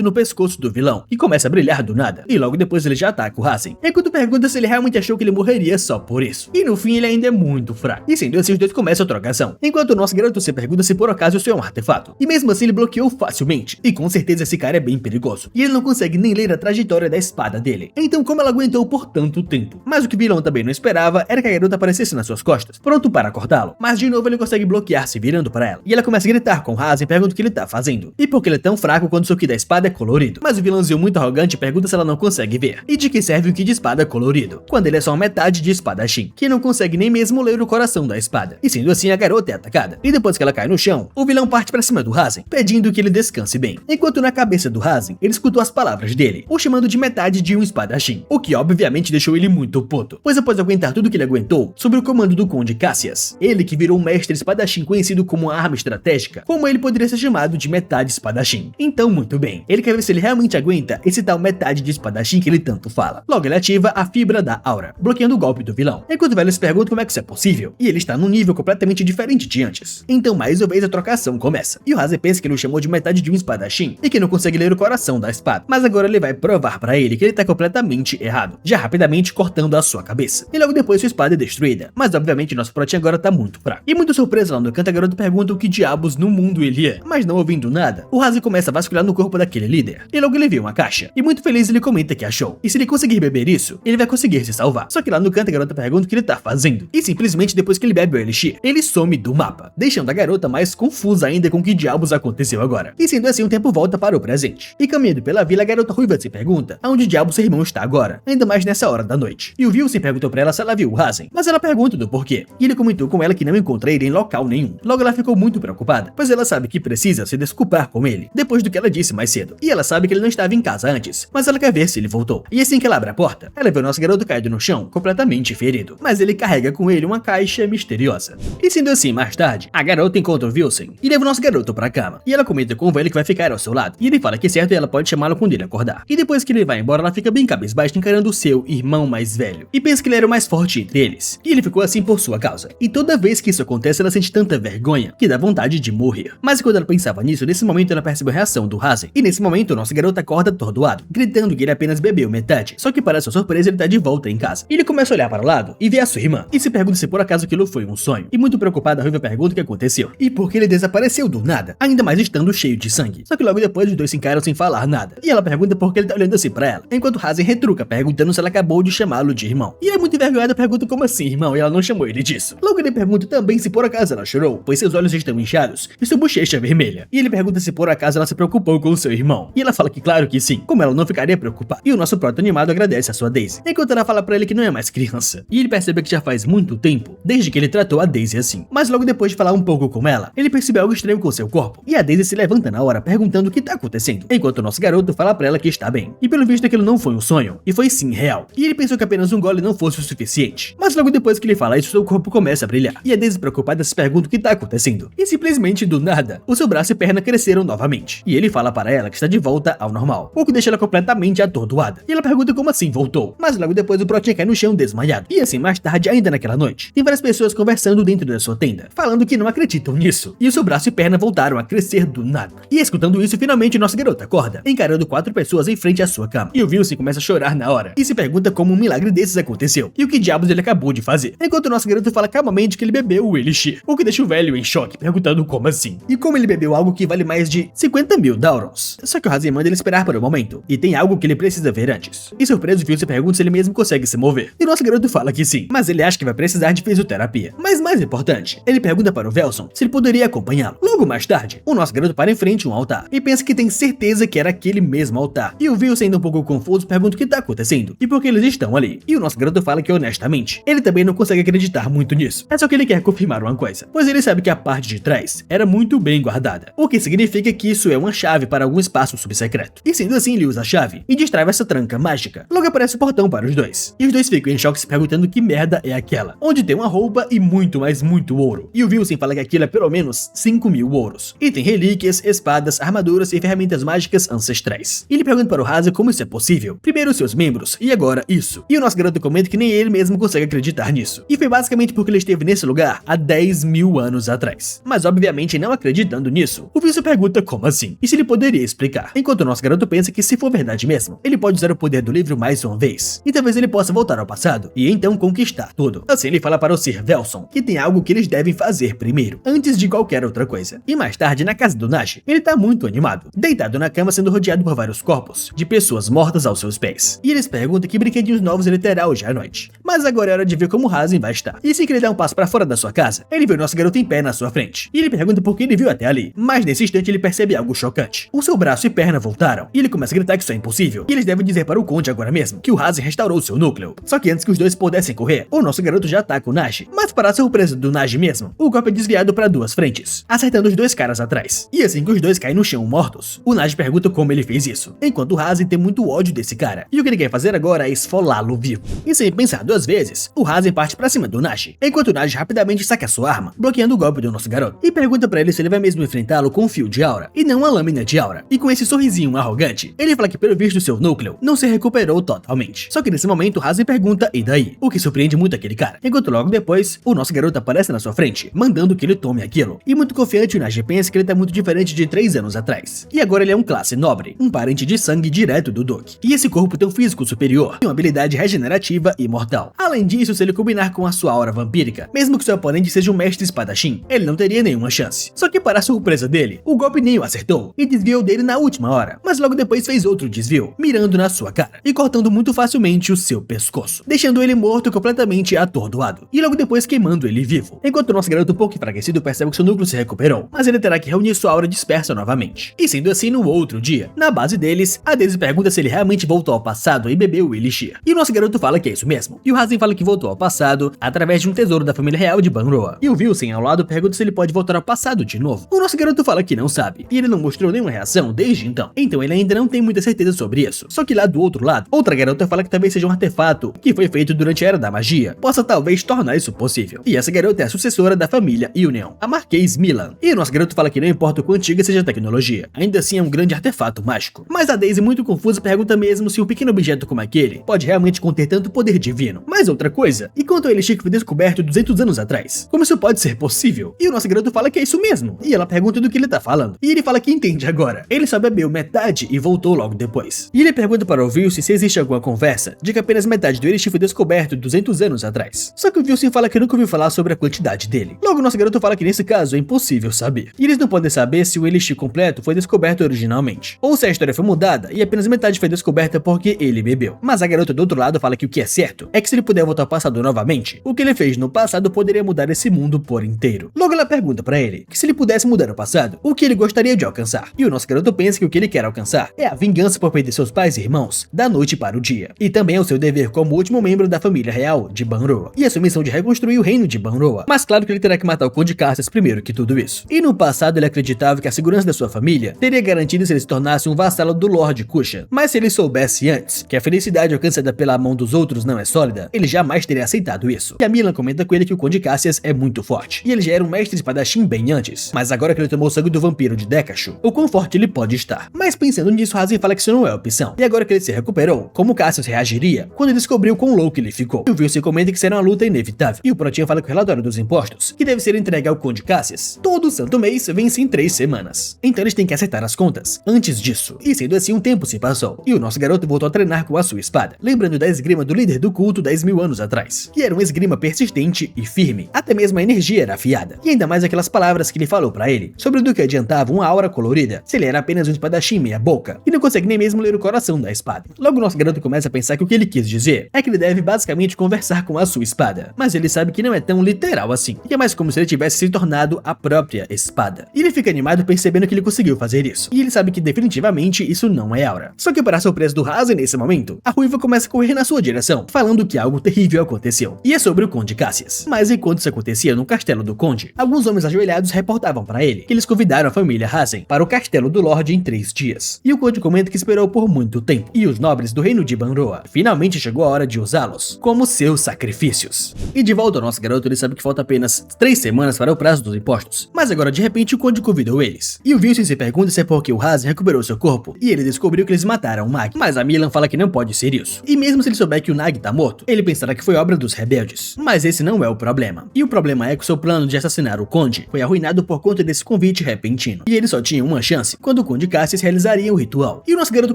no pescoço do vilão, que começa a brilhar do nada. E logo depois ele já ataca o Rasen, enquanto pergunta se ele realmente achou que ele morreria só por isso. E no fim ele ainda é muito fraco. E sendo assim os dois começam a trocação, enquanto o nosso garoto se pergunta se por acaso isso é um artefato. E mesmo assim ele bloqueou facilmente. E com certeza esse cara é bem perigoso. E ele não consegue nem ler a trajetória da espada dele. Então como ela aguentou por tanto tempo? Mas o que o vilão também não esperava era que a garota aparecesse nas suas costas, pronto para cortá-lo. Mas de novo ele consegue bloquear se virando para ela. E ela começa a gritar com Rasen e pergunta o que ele tá fazendo. E porque ele é tão fraco quando o ki da espada é colorido. Mas o vilãozinho muito arrogante pergunta se ela não consegue ver. E de que serve o ki de espada colorido, quando ele é só uma metade de espadachim, que não consegue nem mesmo ler o coração da espada. E sendo assim a garota é atacada. E depois que ela cai no chão, o vilão parte para cima do Rasen, pedindo que ele descanse bem. Enquanto na cabeça do Rasen, ele escutou as palavras dele, o chamando de metade de um espadachim. O que obviamente deixou ele muito puto, pois após aguentar tudo que ele aguentou, sob o comando do Conde Cassias, ele que virou um mestre espadachim conhecido como uma arma estratégica, como ele poderia ser chamado de metade espadachim. Então muito bem, ele quer ver se ele realmente aguenta esse tal metade de espadachim que ele tanto fala. Logo ele ativa a fibra da aura, bloqueando o golpe do vilão. Enquanto o velho se pergunta como é que isso é possível, e ele está num nível completamente diferente de antes. Então mais uma vez a trocação começa, e o Rasen pensa que ele o chamou de metade de um espadachim, e que não consegue ler o coração da espada. Mas agora ele vai provar pra ele que ele tá completamente errado, já rapidamente cortando a sua cabeça. E logo depois sua espada é destruída, mas obviamente nosso protinho agora tá muito fraco. E muito surpreso lá no canto, a garota pergunta o que diabos no mundo ele é. Mas não ouvindo nada, o Rasen começa a vasculhar no corpo daquele líder, e logo ele vê uma caixa, e muito feliz ele comenta que achou. E se ele conseguir beber isso, ele vai conseguir se salvar. Só que lá no canto a garota pergunta o que ele tá fazendo, e simplesmente depois que ele bebe o elixir, ele some do mapa, deixando a garota mais confusa ainda com o que diabos aconteceu agora. E sendo assim o tempo volta para o presente. E caminhando pela vila, a garota ruiva se pergunta aonde diabos seu irmão está agora, ainda mais nessa hora da noite. E o Wilson perguntou pra ela se ela viu o Rasen, mas ela pergunta do porquê, e ele comentou com ela que não encontra ele em local nenhum. Logo ela ficou muito preocupada, pois ela sabe que precisa se desculpar com ele, depois do que ela disse mais cedo. E ela sabe que ele não estava em casa antes, mas ela quer ver se ele voltou. E assim que ela abre a porta, ela vê o nosso garoto caído no chão, completamente ferido, mas ele carrega com ele uma caixa misteriosa. E sendo assim, mais tarde, a garota encontra o Wilson e leva o nosso garoto pra cama. E ela comenta com o velho que vai ficar ao seu lado, e ele fala que certo ela pode chamá-lo quando ele acordar. E depois que ele vai embora, ela fica bem cabisbaixa encarando o seu irmão mais velho, e pensa que ele era o mais forte entre eles. E ele ficou assim por sua causa. E toda vez que isso acontece, ela sente tanta vergonha que dá vontade de morrer. Mas quando ela pensava nisso, nesse momento ela percebe a reação do Rasen. E nesse momento, o nosso garoto acorda atordoado, gritando que ele apenas bebeu metade. Só que para sua surpresa, ele tá de volta em casa. E ele começa a olhar para o lado e vê a sua irmã, e se pergunta se por acaso aquilo foi um sonho. E muito preocupada, a Ruiva pergunta o que aconteceu, e por que ele desapareceu do nada, ainda mais estando cheio de sangue. Só que logo depois, os dois se encaram sem falar nada. E ela pergunta por que ele tá olhando assim pra ela, enquanto Rasen retruca, perguntando se ela acabou de chamá-lo de irmão. E ele, muito envergonhada, pergunta como assim, irmão, e ela não chamou ele disso. Logo ele pergunta também se por acaso ela chorou, pois seus olhos estão inchados e sua bochecha é vermelha. E ele pergunta se por acaso ela se preocupou com seu irmão. E ela fala que claro que sim, como ela não ficaria preocupada. E o nosso proto animado agradece a sua Daisy, enquanto ela fala pra ele que não é mais criança. E ele percebe que já faz muito tempo, desde que ele tratou a Daisy assim. Mas logo depois de falar um pouco com ela, ele percebe algo estranho com seu corpo. E a Daisy se levanta na hora, perguntando o que tá acontecendo, enquanto o nosso garoto fala pra ela que está bem. E pelo visto aquilo não foi um sonho, e foi sim real. E ele pensou que apenas um gole não fosse o suficiente. Mas logo depois que ele fala isso, seu corpo começa a brilhar. E a Daisy, preocupada, se pergunta o que tá acontecendo. E simplesmente do nada, o seu braço e perna cresceram novamente. E ele fala para ela que está de volta ao normal, o que deixa ela completamente atordoada. E ela pergunta como assim voltou. Mas logo depois o Protinha cai no chão desmaiado. E assim, mais tarde, ainda naquela noite, tem várias pessoas conversando dentro da sua tenda, falando que não acreditam nisso. E o seu braço e perna voltaram a crescer do nada. E escutando isso, finalmente nosso garoto acorda, encarando 4 pessoas em frente à sua cama. E o Wilson começa a chorar na hora, e se pergunta como um milagre desses aconteceu, e o que diabos ele acabou de fazer. Enquanto o nosso garoto fala calmamente que ele bebeu o elixir, o que deixa o velho em choque, perguntando como assim. E como ele bebeu algo que vale mais de 50 mil Daurons. Só que o Rasen manda ele esperar para o momento, e tem algo que ele precisa ver antes. E surpreso, o Wilson pergunta se ele mesmo consegue se mover. E o nosso garoto fala que sim, mas ele acha que vai precisar de fisioterapia. Mas mais importante, ele pergunta para o Velson se ele poderia acompanhá-lo. Logo mais tarde, o nosso garoto para em frente a um altar, e pensa que tem certeza que era aquele mesmo altar. E o Wilson, ainda um pouco confuso, pergunta o que tá acontecendo, e por que eles estão ali. E o nosso garoto fala que honestamente, ele também não consegue acreditar muito nisso. É só que ele quer confirmar uma coisa, pois ele sabe que a parte de trás era muito bem guardada, o que significa que isso é uma chave para algum espaço subsecreto. E sendo assim, ele usa a chave e destrava essa tranca mágica. Logo aparece o portão para os dois, e os dois ficam em choque se perguntando que merda é aquela, onde tem uma roupa e muito, mas muito ouro. E o Wilson fala que aquilo é pelo menos 5 mil ouros, e tem relíquias, espadas, armaduras e ferramentas mágicas ancestrais. atrás. Ele pergunta para o Hazen como isso é possível. Primeiro seus membros, e agora isso. E o nosso garoto comenta que nem ele mesmo consegue acreditar nisso. E foi basicamente porque ele esteve nesse lugar há 10 mil anos atrás. Mas obviamente não acreditando nisso, o Wilson pergunta como assim, e se ele poderia explicar. Enquanto o nosso garoto pensa que se for verdade mesmo, ele pode usar o poder do livro mais uma vez. E talvez ele possa voltar ao passado, e então conquistar tudo. Assim ele fala para o Sir Velson que tem algo que eles devem fazer primeiro, antes de qualquer outra coisa. E mais tarde, na casa do Naji, ele tá muito animado, deitado na cama sendo rodeado por vários corpos, de pessoas mortas aos seus pés. E eles perguntam que brinquedinhos novos ele terá hoje à noite. Mas agora é hora de ver como Hazen vai estar. E assim que ele dá um passo para fora da sua casa, ele vê o nosso garoto em pé na sua frente. E ele pergunta por que ele viu até ali. Mas nesse instante ele percebe algo chocante. O seu braço e perna voltaram. E ele começa a gritar que isso é impossível. E eles devem dizer para o Conde agora mesmo que o Hazen restaurou seu núcleo. Só que antes que os dois pudessem correr, o nosso garoto já ataca o Naji. Mas para a surpresa do Naji mesmo, o golpe é desviado para duas frentes, acertando os dois caras atrás. E assim que os dois caem no chão mortos, o Naji pergunta como ele fez isso, enquanto o Hazen tem muito ódio desse cara. E o que ele quer fazer agora é esfolá-lo vivo. E sem pensar duas vezes, o Hazen parte para cima do Naji, enquanto o Naji rapidamente saca sua arma, bloqueando o golpe do nosso garoto. E pergunta para ele se ele vai mesmo enfrentá-lo com um fio de aura, e não uma lâmina de aura. E com esse sorrisinho arrogante, ele fala que pelo visto seu núcleo não se recuperou totalmente. Só que nesse momento o Hazen pergunta e daí? O que surpreende muito aquele cara. Enquanto logo depois, o nosso garoto aparece na sua frente, mandando que ele tome aquilo. E muito confiante, o Naji pensa que ele tá muito diferente de 3 anos atrás. E agora ele é um classe nobre, um parente de sangue direto do Duque. E esse corpo tem um físico superior, e uma habilidade regenerativa e mortal. Além disso, se ele combinar com a sua aura vampírica, mesmo que seu oponente seja um mestre espadachim, ele não teria nenhuma chance. Só que para a surpresa dele, o golpe nem o acertou, e desviou dele na última hora. Mas logo depois fez outro desvio, mirando na sua cara, e cortando muito facilmente o seu pescoço, deixando ele morto completamente atordoado. E logo depois queimando ele vivo. Enquanto o nosso garoto um pouco enfraquecido percebe que seu núcleo se recuperou, mas ele terá que reunir sua aura dispersa novamente. E sendo assim, no outro dia, na base deles, a Daisy pergunta se ele realmente voltou ao passado e bebeu o Elixir. E o nosso garoto fala que é isso mesmo. E o Hazen fala que voltou ao passado através de um tesouro da família real de Banroa. E o Wilson ao lado pergunta se ele pode voltar ao passado de novo. O nosso garoto fala que não sabe, e ele não mostrou nenhuma reação desde então. Então ele ainda não tem muita certeza sobre isso. Só que lá do outro lado, outra garota fala que talvez seja um artefato que foi feito durante a Era da Magia, possa talvez tornar isso possível. E essa garota é a sucessora da família Union, a Marquês Milan. E o nosso garoto fala que não importa o quão antiga seja a tecnologia, ainda assim é um grande artefato mágico. Mas a Daisy, muito confusa, pergunta mesmo se um pequeno objeto como aquele pode realmente conter tanto poder divino. Mas outra coisa, e quanto ao Elixir que foi descoberto 200 anos atrás, como isso pode ser possível? E o nosso garoto fala que é isso mesmo. E ela pergunta do que ele tá falando. E ele fala que entende agora. Ele só bebeu metade e voltou logo depois. E ele pergunta para o Wilson se existe alguma conversa de que apenas metade do Elixir foi descoberto 200 anos atrás. Só que o Wilson fala que nunca ouviu falar sobre a quantidade dele. Logo, nosso garoto fala que nesse caso é impossível saber. E eles não podem saber se o Elixir completo foi descoberto originalmente, ou se a história foi mudada e apenas metade foi descoberta porque ele bebeu. Mas a garota do outro lado fala que o que é certo é que se ele puder voltar ao passado novamente, o que ele fez no passado poderia mudar esse mundo por inteiro. Logo ela pergunta pra ele que se ele pudesse mudar o passado, o que ele gostaria de alcançar. E o nosso garoto pensa que o que ele quer alcançar é a vingança por perder seus pais e irmãos da noite para o dia. E também é o seu dever como último membro da família real de Banroa. E a sua missão de reconstruir o reino de Banroa. Mas claro que ele terá que matar o Conde Cassius primeiro que tudo isso. E no passado ele acreditava que a segurança da sua família teria garantido se ele se tornasse um vassalo do Lord Kushan. Mas se ele soubesse antes que a felicidade alcançada pela mão dos outros não é sólida, ele jamais teria aceitado isso. E a Milan comenta com ele que o Conde Cassius é muito forte. E ele já era um mestre espadachim bem antes. Mas agora que ele tomou o sangue do vampiro de Dekashu, o quão forte ele pode estar. Mas pensando nisso, Hazen fala que isso não é opção. E agora que ele se recuperou, como Cassius reagiria quando descobriu quão louco ele ficou? E o Wilson comenta que será uma luta inevitável. E o Protinha fala que o relatório dos impostos, que deve ser entregue ao Conde Cassius todo santo mês, vence em 3 semanas. Então eles têm que acertar as contas antes disso. E sendo assim, um tempo se passou. E o nosso garoto voltou a treinar com a sua espada, lembrando da esgrima do líder do culto 10 mil anos atrás. E era uma esgrima persistente e firme. Até mesmo a energia era afiada. E ainda mais aquelas palavras que ele falou pra ele, sobre do que adiantava uma aura colorida, se ele era apenas um espadachim meia boca, e não consegue nem mesmo ler o coração da espada. Logo nosso garoto começa a pensar que o que ele quis dizer é que ele deve basicamente conversar com a sua espada. Mas ele sabe que não é tão literal assim, e é mais como se ele tivesse se tornado a própria espada. E ele fica animado percebendo que ele conseguiu fazer isso. E ele sabe que definitivamente isso não é aura. Só que para a surpresa do Hazen nesse momento, a ruiva começa a correr na sua direção, falando que algo terrível aconteceu. E é sobre o Conde Cassius. Mas enquanto isso acontecia no castelo do Conde, alguns homens ajoelhados reportavam para ele que eles convidaram a família Hazen para o castelo do Lorde em 3 dias. E o Conde comenta que esperou por muito tempo, e os nobres do reino de Banroa finalmente chegou a hora de usá-los como seus sacrifícios. E de volta ao nosso garoto, ele sabe que falta apenas 3 semanas para o prazo dos impostos. Mas agora de repente o Conde convidou eles. E o Wilson se pergunta se é porque o Hazen recuperou seu corpo corpo, e ele descobriu que eles mataram o Nag. Mas a Milan fala que não pode ser isso. E mesmo se ele souber que o Nag tá morto, ele pensará que foi obra dos rebeldes. Mas esse não é o problema. E o problema é que o seu plano de assassinar o Conde foi arruinado por conta desse convite repentino. E ele só tinha uma chance, quando o Conde Cassius realizaria o ritual. E o nosso garoto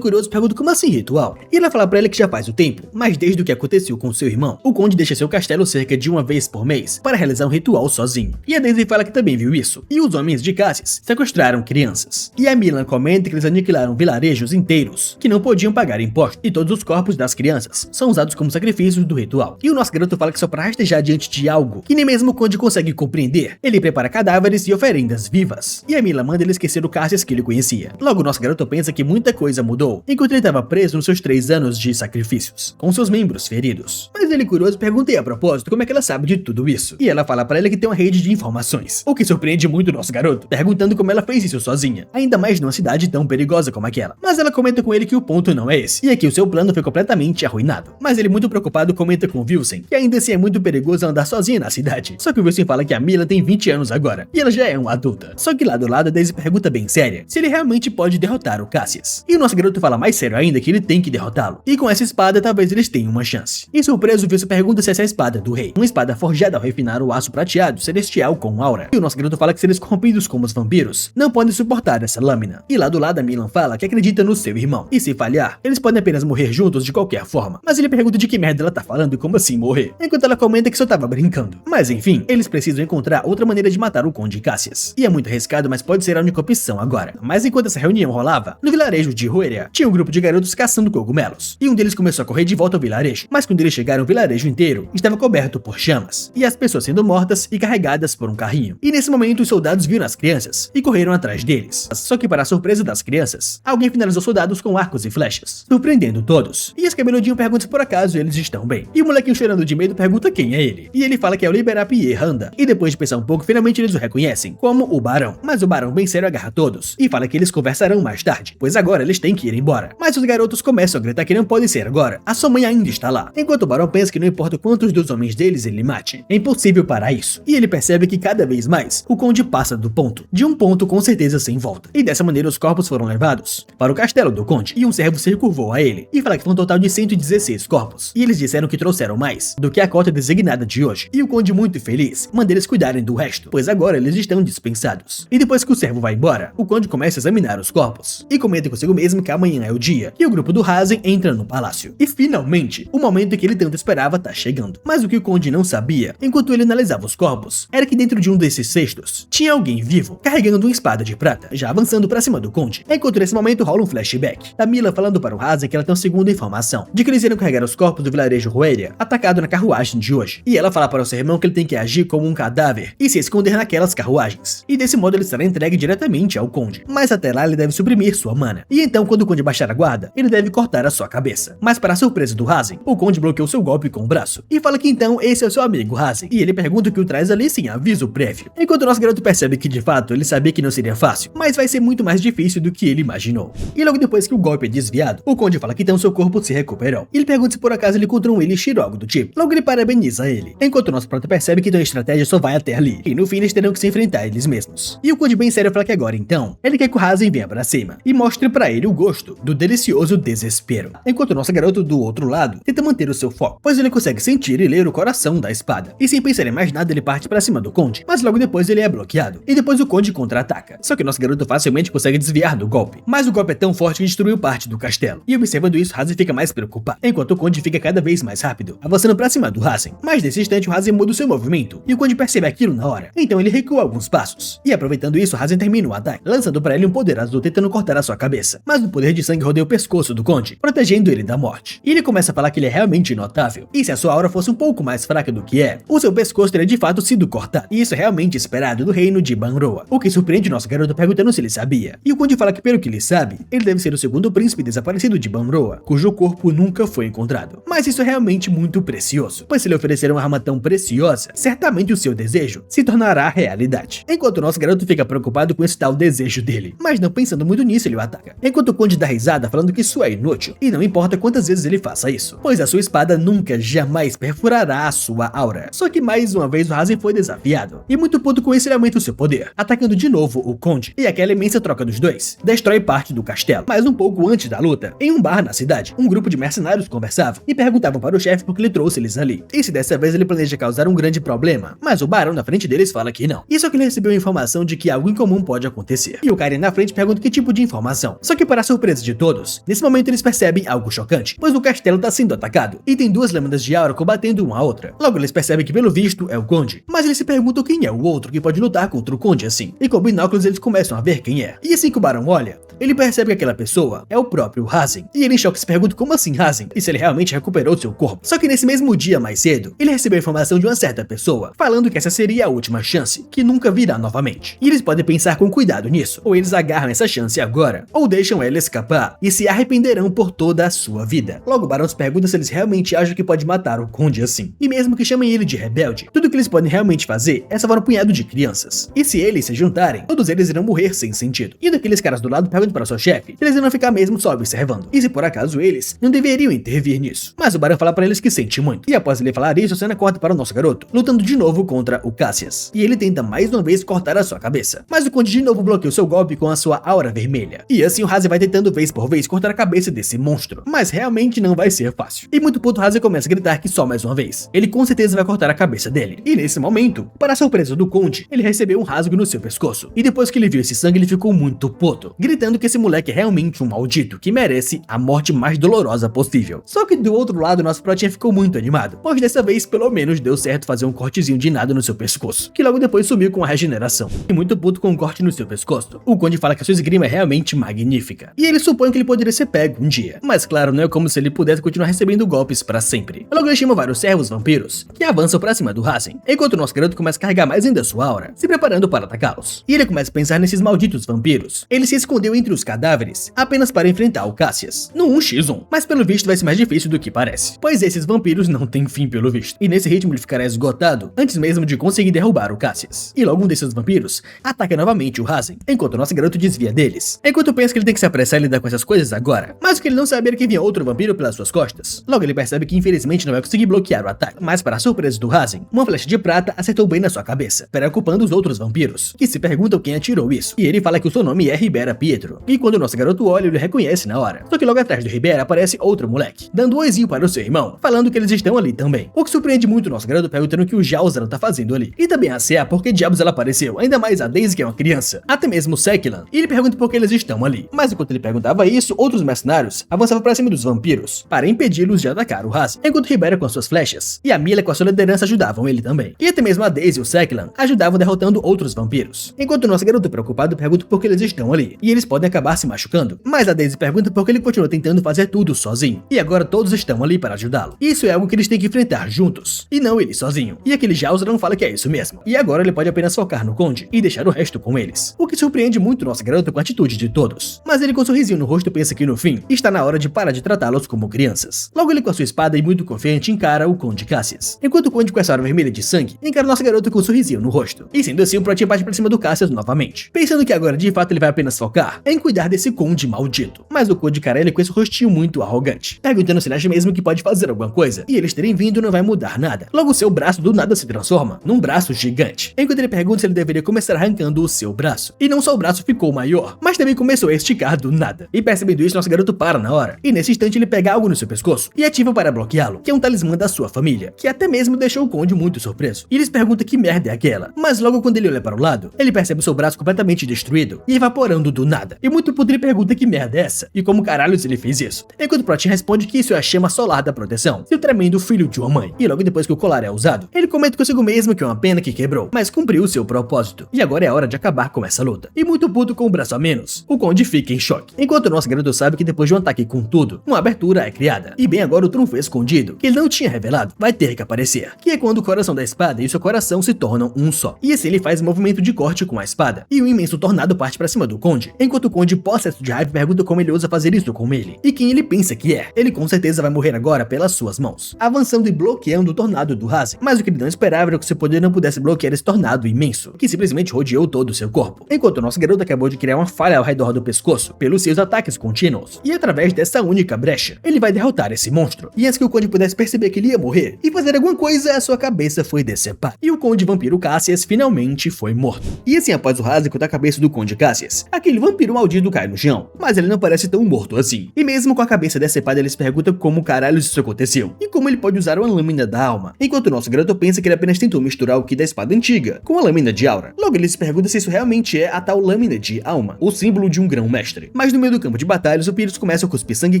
curioso pergunta como assim ritual? E ela fala pra ele que já faz o tempo, mas desde o que aconteceu com seu irmão, o Conde deixa seu castelo cerca de uma vez por mês para realizar um ritual sozinho. E a Daisy fala que também viu isso. E os homens de Cassius sequestraram crianças. E a Milan comenta que eles aniquilaram vilarejos inteiros que não podiam pagar impostos, e todos os corpos das crianças são usados como sacrifícios do ritual. E o nosso garoto fala que só pra rastejar diante de algo que nem mesmo o Conde consegue compreender, ele prepara cadáveres e oferendas vivas. E a Milan manda ele esquecer o Cassius que ele conhecia. Logo, o nosso garoto pensa que muita coisa mudou enquanto ele estava preso nos seus 3 anos de sacrifícios, com seus membros feridos. Mas ele, curioso, pergunta a propósito como é que ela sabe de tudo isso. E ela fala pra ele que tem uma rede de informações, o que surpreende muito o nosso garoto, perguntando como ela fez isso sozinha, ainda mais numa cidade tão perigosa como aquela. Mas ela comenta com ele que o ponto não é esse, e é que o seu plano foi completamente arruinado. Mas ele, muito preocupado, comenta com o Wilson que ainda assim é muito perigoso andar sozinha na cidade. Só que o Wilson fala que a Milan tem 20 anos agora, e ela já é uma adulta. Só que lá do lado, a Daisy pergunta bem séria se ele realmente pode derrotar o Cassius. E o nosso garoto fala mais sério ainda que ele tem que derrotá-lo, e com essa espada talvez eles tenham uma chance. E surpreso, o Wilson pergunta se essa é a espada do rei, uma espada forjada ao refinar o aço prateado celestial com aura. E o nosso garoto fala que seres corrompidos como os vampiros não podem suportar essa lâmina. E lá do lado, a Milan fala que acredita no seu irmão, e se falhar, eles podem apenas morrer juntos de qualquer forma. Mas ele pergunta de que merda ela tá falando e como assim morrer, enquanto ela comenta que só tava brincando. Mas enfim, eles precisam encontrar outra maneira de matar o Conde Cassius. E é muito arriscado, mas pode ser a única opção agora. Mas enquanto essa reunião rolava, no vilarejo de Rueria, tinha um grupo de garotos caçando cogumelos. E um deles começou a correr de volta ao vilarejo, mas quando eles chegaram, o vilarejo inteiro estava coberto por chamas, e as pessoas sendo mortas e carregadas por um carrinho. E nesse momento, os soldados viram as crianças e correram atrás deles. Só que, para a surpresa das crianças, alguém finalizou os soldados com arcos e flechas, surpreendendo todos. E esse cabeludinho pergunta se por acaso eles estão bem. E o molequinho, chorando de medo, pergunta quem é ele. E ele fala que é o Liberapier Handa. E depois de pensar um pouco, finalmente eles o reconhecem como o Barão. Mas o Barão, bem sério, agarra todos e fala que eles conversarão mais tarde, pois agora eles têm que ir embora. Mas os garotos começam a gritar que não pode ser agora, a sua mãe ainda está lá. Enquanto o Barão pensa que não importa quantos dos homens deles ele mate, é impossível parar isso. E ele percebe que cada vez mais o Conde passa do ponto, de um ponto com certeza sem volta. E dessa maneira os corpos foram levados para o castelo do Conde, e um servo se curvou a ele e fala que foi um total de 116 corpos. E eles disseram que trouxeram mais do que a cota designada de hoje. E o Conde, muito feliz, manda eles cuidarem do resto, pois agora eles estão dispensados. E depois que o servo vai embora, o Conde começa a examinar os corpos e comenta consigo mesmo que amanhã é o dia que o grupo do Hazen entra no palácio. E finalmente, o momento que ele tanto esperava tá chegando. Mas o que o Conde não sabia, enquanto ele analisava os corpos, era que dentro de um desses cestos tinha alguém vivo, carregando uma espada de prata, já avançando pra cima do Conde. Enquanto nesse momento rola um flashback da Mila falando para o Hazen que ela tem uma segunda informação, de que eles iram carregar os corpos do vilarejo Rueria, atacado na carruagem de hoje. E ela fala para o seu irmão que ele tem que agir como um cadáver e se esconder naquelas carruagens. E desse modo ele será entregue diretamente ao Conde. Mas até lá ele deve suprimir sua mana. E então, quando o Conde baixar a guarda, ele deve cortar a sua cabeça. Mas para a surpresa do Hazen, o Conde bloqueou seu golpe com o braço e fala que então esse é o seu amigo Hazen. E ele pergunta o que o traz ali sem aviso prévio. Enquanto o nosso garoto percebe que de fato ele sabia que não seria fácil, mas vai ser muito mais difícil do que ele imaginou. E logo depois que o golpe é desviado, o Conde fala que então seu corpo se recuperou. Ele pergunta se por acaso ele encontrou um Elixir ou algo do tipo. Logo ele parabeniza ele, enquanto o nosso prota percebe que então a estratégia só vai até ali, e no fim eles terão que se enfrentar a eles mesmos. E o Conde, bem sério, fala que agora então ele quer que o Hazen venha pra cima e mostre pra ele o gosto do delicioso desespero. Enquanto o nosso garoto do outro lado tenta manter o seu foco, pois ele consegue sentir e ler o coração da espada. E sem pensar em mais nada, ele parte pra cima do Conde, mas logo depois ele é bloqueado. E depois o Conde contra-ataca. Só que nosso garoto facilmente consegue desviar do golpe. Mas o golpe é tão forte que destruiu parte do castelo. E observando isso, Hazen fica mais preocupado, enquanto o Conde fica cada vez mais rápido, avançando pra cima do Hazen. Mas nesse instante o Hazen muda o seu movimento, e o Conde percebe aquilo na hora. Então ele recua alguns passos. E aproveitando isso, Hazen termina o ataque, lançando pra ele um poder azul tentando cortar a sua cabeça. Mas o poder de sangue rodeia o pescoço do Conde, protegendo ele da morte. E ele começa a falar que ele é realmente notável. E se a sua aura fosse um pouco mais fraca do que é, o seu pescoço teria de fato sido cortado. E isso é realmente esperado do reino de Banroa, o que surpreende o nosso garoto perguntando se ele sabia. E o Conde fala que pelo que ele sabe, ele deve ser o segundo príncipe desaparecido de Banroa, cujo corpo nunca foi encontrado. Mas isso é realmente muito precioso, pois se ele oferecer uma arma tão preciosa, certamente o seu desejo se tornará realidade. Enquanto o nosso garoto fica preocupado com esse tal desejo dele, mas não pensando muito nisso, ele o ataca. Enquanto o Conde dá risada falando que isso é inútil, e não importa quantas vezes ele faça isso, pois a sua espada nunca jamais perfurará a sua aura. Só que mais uma vez o Hazen foi desafiado, e muito puto com isso ele aumenta o seu poder, atacando de novo o Conde, e aquela imensa troca dos dois destrói parte parte do castelo. Mas um pouco antes da luta, em um bar na cidade, um grupo de mercenários conversavam e perguntavam para o chefe por que ele trouxe eles ali. E se dessa vez ele planeja causar um grande problema, mas o barão na frente deles fala que não. E só que ele recebeu a informação de que algo incomum pode acontecer. E o cara na frente pergunta que tipo de informação. Só que para a surpresa de todos, nesse momento eles percebem algo chocante, pois o castelo está sendo atacado e tem duas lâminas de aura combatendo uma a outra. Logo eles percebem que pelo visto é o conde, mas eles se perguntam quem é o outro que pode lutar contra o conde assim. E com binóculos eles começam a ver quem é. E assim que o barão olha, ele percebe que aquela pessoa é o próprio Hazen. E ele em choque se pergunta como assim Hazen? E se ele realmente recuperou seu corpo. Só que nesse mesmo dia mais cedo, ele recebeu a informação de uma certa pessoa, falando que essa seria a última chance, que nunca virá novamente. E eles podem pensar com cuidado nisso, ou eles agarram essa chance agora, ou deixam ela escapar e se arrependerão por toda a sua vida. Logo o barão se pergunta se eles realmente acham que pode matar o conde assim. E mesmo que chamem ele de rebelde, tudo que eles podem realmente fazer é salvar um punhado de crianças. E se eles se juntarem, todos eles irão morrer sem sentido. E daqueles caras do lado perguntam para sua chefe se eles irão ficar mesmo só observando, e se por acaso eles não deveriam intervir nisso. Mas o barão fala para eles que sente muito. E após ele falar isso, a cena corta para o nosso garoto, lutando de novo contra o Cassius. E ele tenta mais uma vez cortar a sua cabeça. Mas o conde de novo bloqueia o seu golpe com a sua aura vermelha. E assim o Hazen vai tentando vez por vez cortar a cabeça desse monstro. Mas realmente não vai ser fácil. E muito puto, Hazen começa a gritar que só mais uma vez. Ele com certeza vai cortar a cabeça dele. E nesse momento, para a surpresa do conde, ele recebeu um rasgo no seu pescoço. E depois que ele viu esse sangue, ele ficou muito puto, gritando que esse moleque é realmente um maldito, que merece a morte mais dolorosa possível. Só que do outro lado, nosso protinha ficou muito animado, pois dessa vez pelo menos deu certo fazer um cortezinho de nada no seu pescoço, que logo depois sumiu com a regeneração. E muito puto com um corte no seu pescoço, o conde fala que a sua esgrima é realmente magnífica, e ele supõe que ele poderia ser pego um dia. Mas claro, não é como se ele pudesse continuar recebendo golpes para sempre. Logo ele chama vários servos vampiros, que avançam para cima do Hazen, enquanto o nosso garoto começa a carregar mais ainda sua aura, se preparando para atacá-los. E ele começa a pensar nesses malditos vampiros. Ele se escondeu entre os cadáveres, apenas para enfrentar o Cassius, no 1x1, mas pelo visto vai ser mais difícil do que parece, pois esses vampiros não têm fim pelo visto, e nesse ritmo ele ficará esgotado antes mesmo de conseguir derrubar o Cassius. E logo um desses vampiros ataca novamente o Hazen, enquanto o nosso garoto desvia deles, enquanto pensa que ele tem que se apressar e lidar com essas coisas agora, mas o que ele não sabia era que vinha outro vampiro pelas suas costas. Logo ele percebe que infelizmente não vai conseguir bloquear o ataque, mas para a surpresa do Hazen, uma flecha de prata acertou bem na sua cabeça, preocupando os outros vampiros, que se perguntam quem atirou isso, e ele fala que o seu nome é Ribera Pietro, e quando o nosso garoto olha, ele reconhece na hora. Só que logo atrás do Ribera aparece outro moleque, dando um oizinho para o seu irmão, falando que eles estão ali também, o que surpreende muito o nosso garoto perguntando o que o Jalzran tá fazendo ali, e também a Sea por que diabos ela apareceu, ainda mais a Daisy que é uma criança, até mesmo o Sekilan, e ele pergunta por que eles estão ali. Mas enquanto ele perguntava isso, outros mercenários avançavam para cima dos vampiros, para impedi-los de atacar o Hazen, enquanto Ribera com as suas flechas, e a Mila com a sua liderança ajudavam ele também, e até mesmo a Daisy e o Sekilan ajudavam derrotando outros vampiros, enquanto o nosso garoto preocupado pergunta por que eles estão ali, e eles podem acabar se machucando, mas a Daisy pergunta por que ele continua tentando fazer tudo sozinho, e agora todos estão ali para ajudá-lo. Isso é algo que eles têm que enfrentar juntos, e não ele sozinho, e aquele Jalzran fala que é isso mesmo, e agora ele pode apenas focar no conde e deixar o resto com eles, o que surpreende muito o nosso garoto com a atitude de todos, mas ele com um sorrisinho no rosto pensa que no fim, está na hora de parar de tratá-los como crianças. Logo ele com a sua espada e muito confiante encara o conde Cassius, enquanto o conde com essa aura vermelha de sangue encara o nosso garoto com um sorrisinho no rosto, e sendo assim o protinha parte pra cima do Cassius novamente, pensando que agora de fato ele vai apenas focar em cuidar desse conde maldito, mas o conde cara ele com esse rostinho muito arrogante, perguntando se ele acha mesmo que pode fazer alguma coisa, e eles terem vindo não vai mudar nada. Logo seu braço do nada se transforma num braço gigante, enquanto ele pergunta se ele deveria começar arrancando o seu braço, e não só o braço ficou maior, mas também começou a esticar do nada, e percebendo isso nosso garoto para na hora, e nesse instante ele pega algo no seu pescoço e ativa para bloqueá-lo, que é um talismã da sua família, que até mesmo deixou o conde muito surpreso, e eles perguntam que merda é aquela, mas logo quando ele olha para o lado, ele percebe o seu braço completamente destruído e evaporando do nada, e muito puto ele pergunta que merda é essa, e como caralhos ele fez isso, enquanto o Protein responde que isso é a chama solar da proteção, seu tremendo filho de uma mãe, e logo depois que o colar é usado, ele comenta consigo mesmo que é uma pena que quebrou, mas cumpriu seu propósito, e agora é hora de acabar com essa luta, e muito puto com o braço a menos, o conde fica em choque, enquanto o nosso garoto sabe que depois de um ataque com tudo, uma abertura é criada, e bem agora o trunfo escondido, que ele não tinha revelado, vai ter que aparecer, que é quando o coração da espada e o seu coração se tornam um só, e assim ele faz um movimento de corte com a espada, e um imenso tornado parte pra cima do conde, enquanto o conde possesso de raiva pergunta como ele ousa fazer isso com ele, e quem ele pensa que é, ele com certeza vai morrer agora pelas suas mãos, avançando e bloqueando o tornado do Hazen, mas o que ele não esperava era que seu poder não pudesse bloquear esse tornado imenso, que simplesmente rodeou todo o seu corpo, enquanto o nosso garoto acabou de criar uma falha ao redor do pescoço, pelos seus ataques contínuos, e através dessa única brecha, ele vai derrotar esse monstro, e antes que o conde pudesse perceber que ele ia morrer, e fazer alguma coisa, a sua cabeça foi decepada, e o conde vampiro Cassius finalmente foi morto. E assim após o Hazen cortar a cabeça do conde Cassius, aquele vampiro maldito cai no chão, mas ele não parece tão morto assim. E mesmo com a cabeça decepada, ele se pergunta como caralho isso aconteceu, e como ele pode usar uma lâmina da alma, enquanto o nosso garoto pensa que ele apenas tentou misturar o ki da espada antiga com a lâmina de aura. Logo ele se pergunta se isso realmente é a tal lâmina de alma, o símbolo de um grão-mestre. Mas no meio do campo de batalhas, o Pyrrhus começa a cuspir sangue e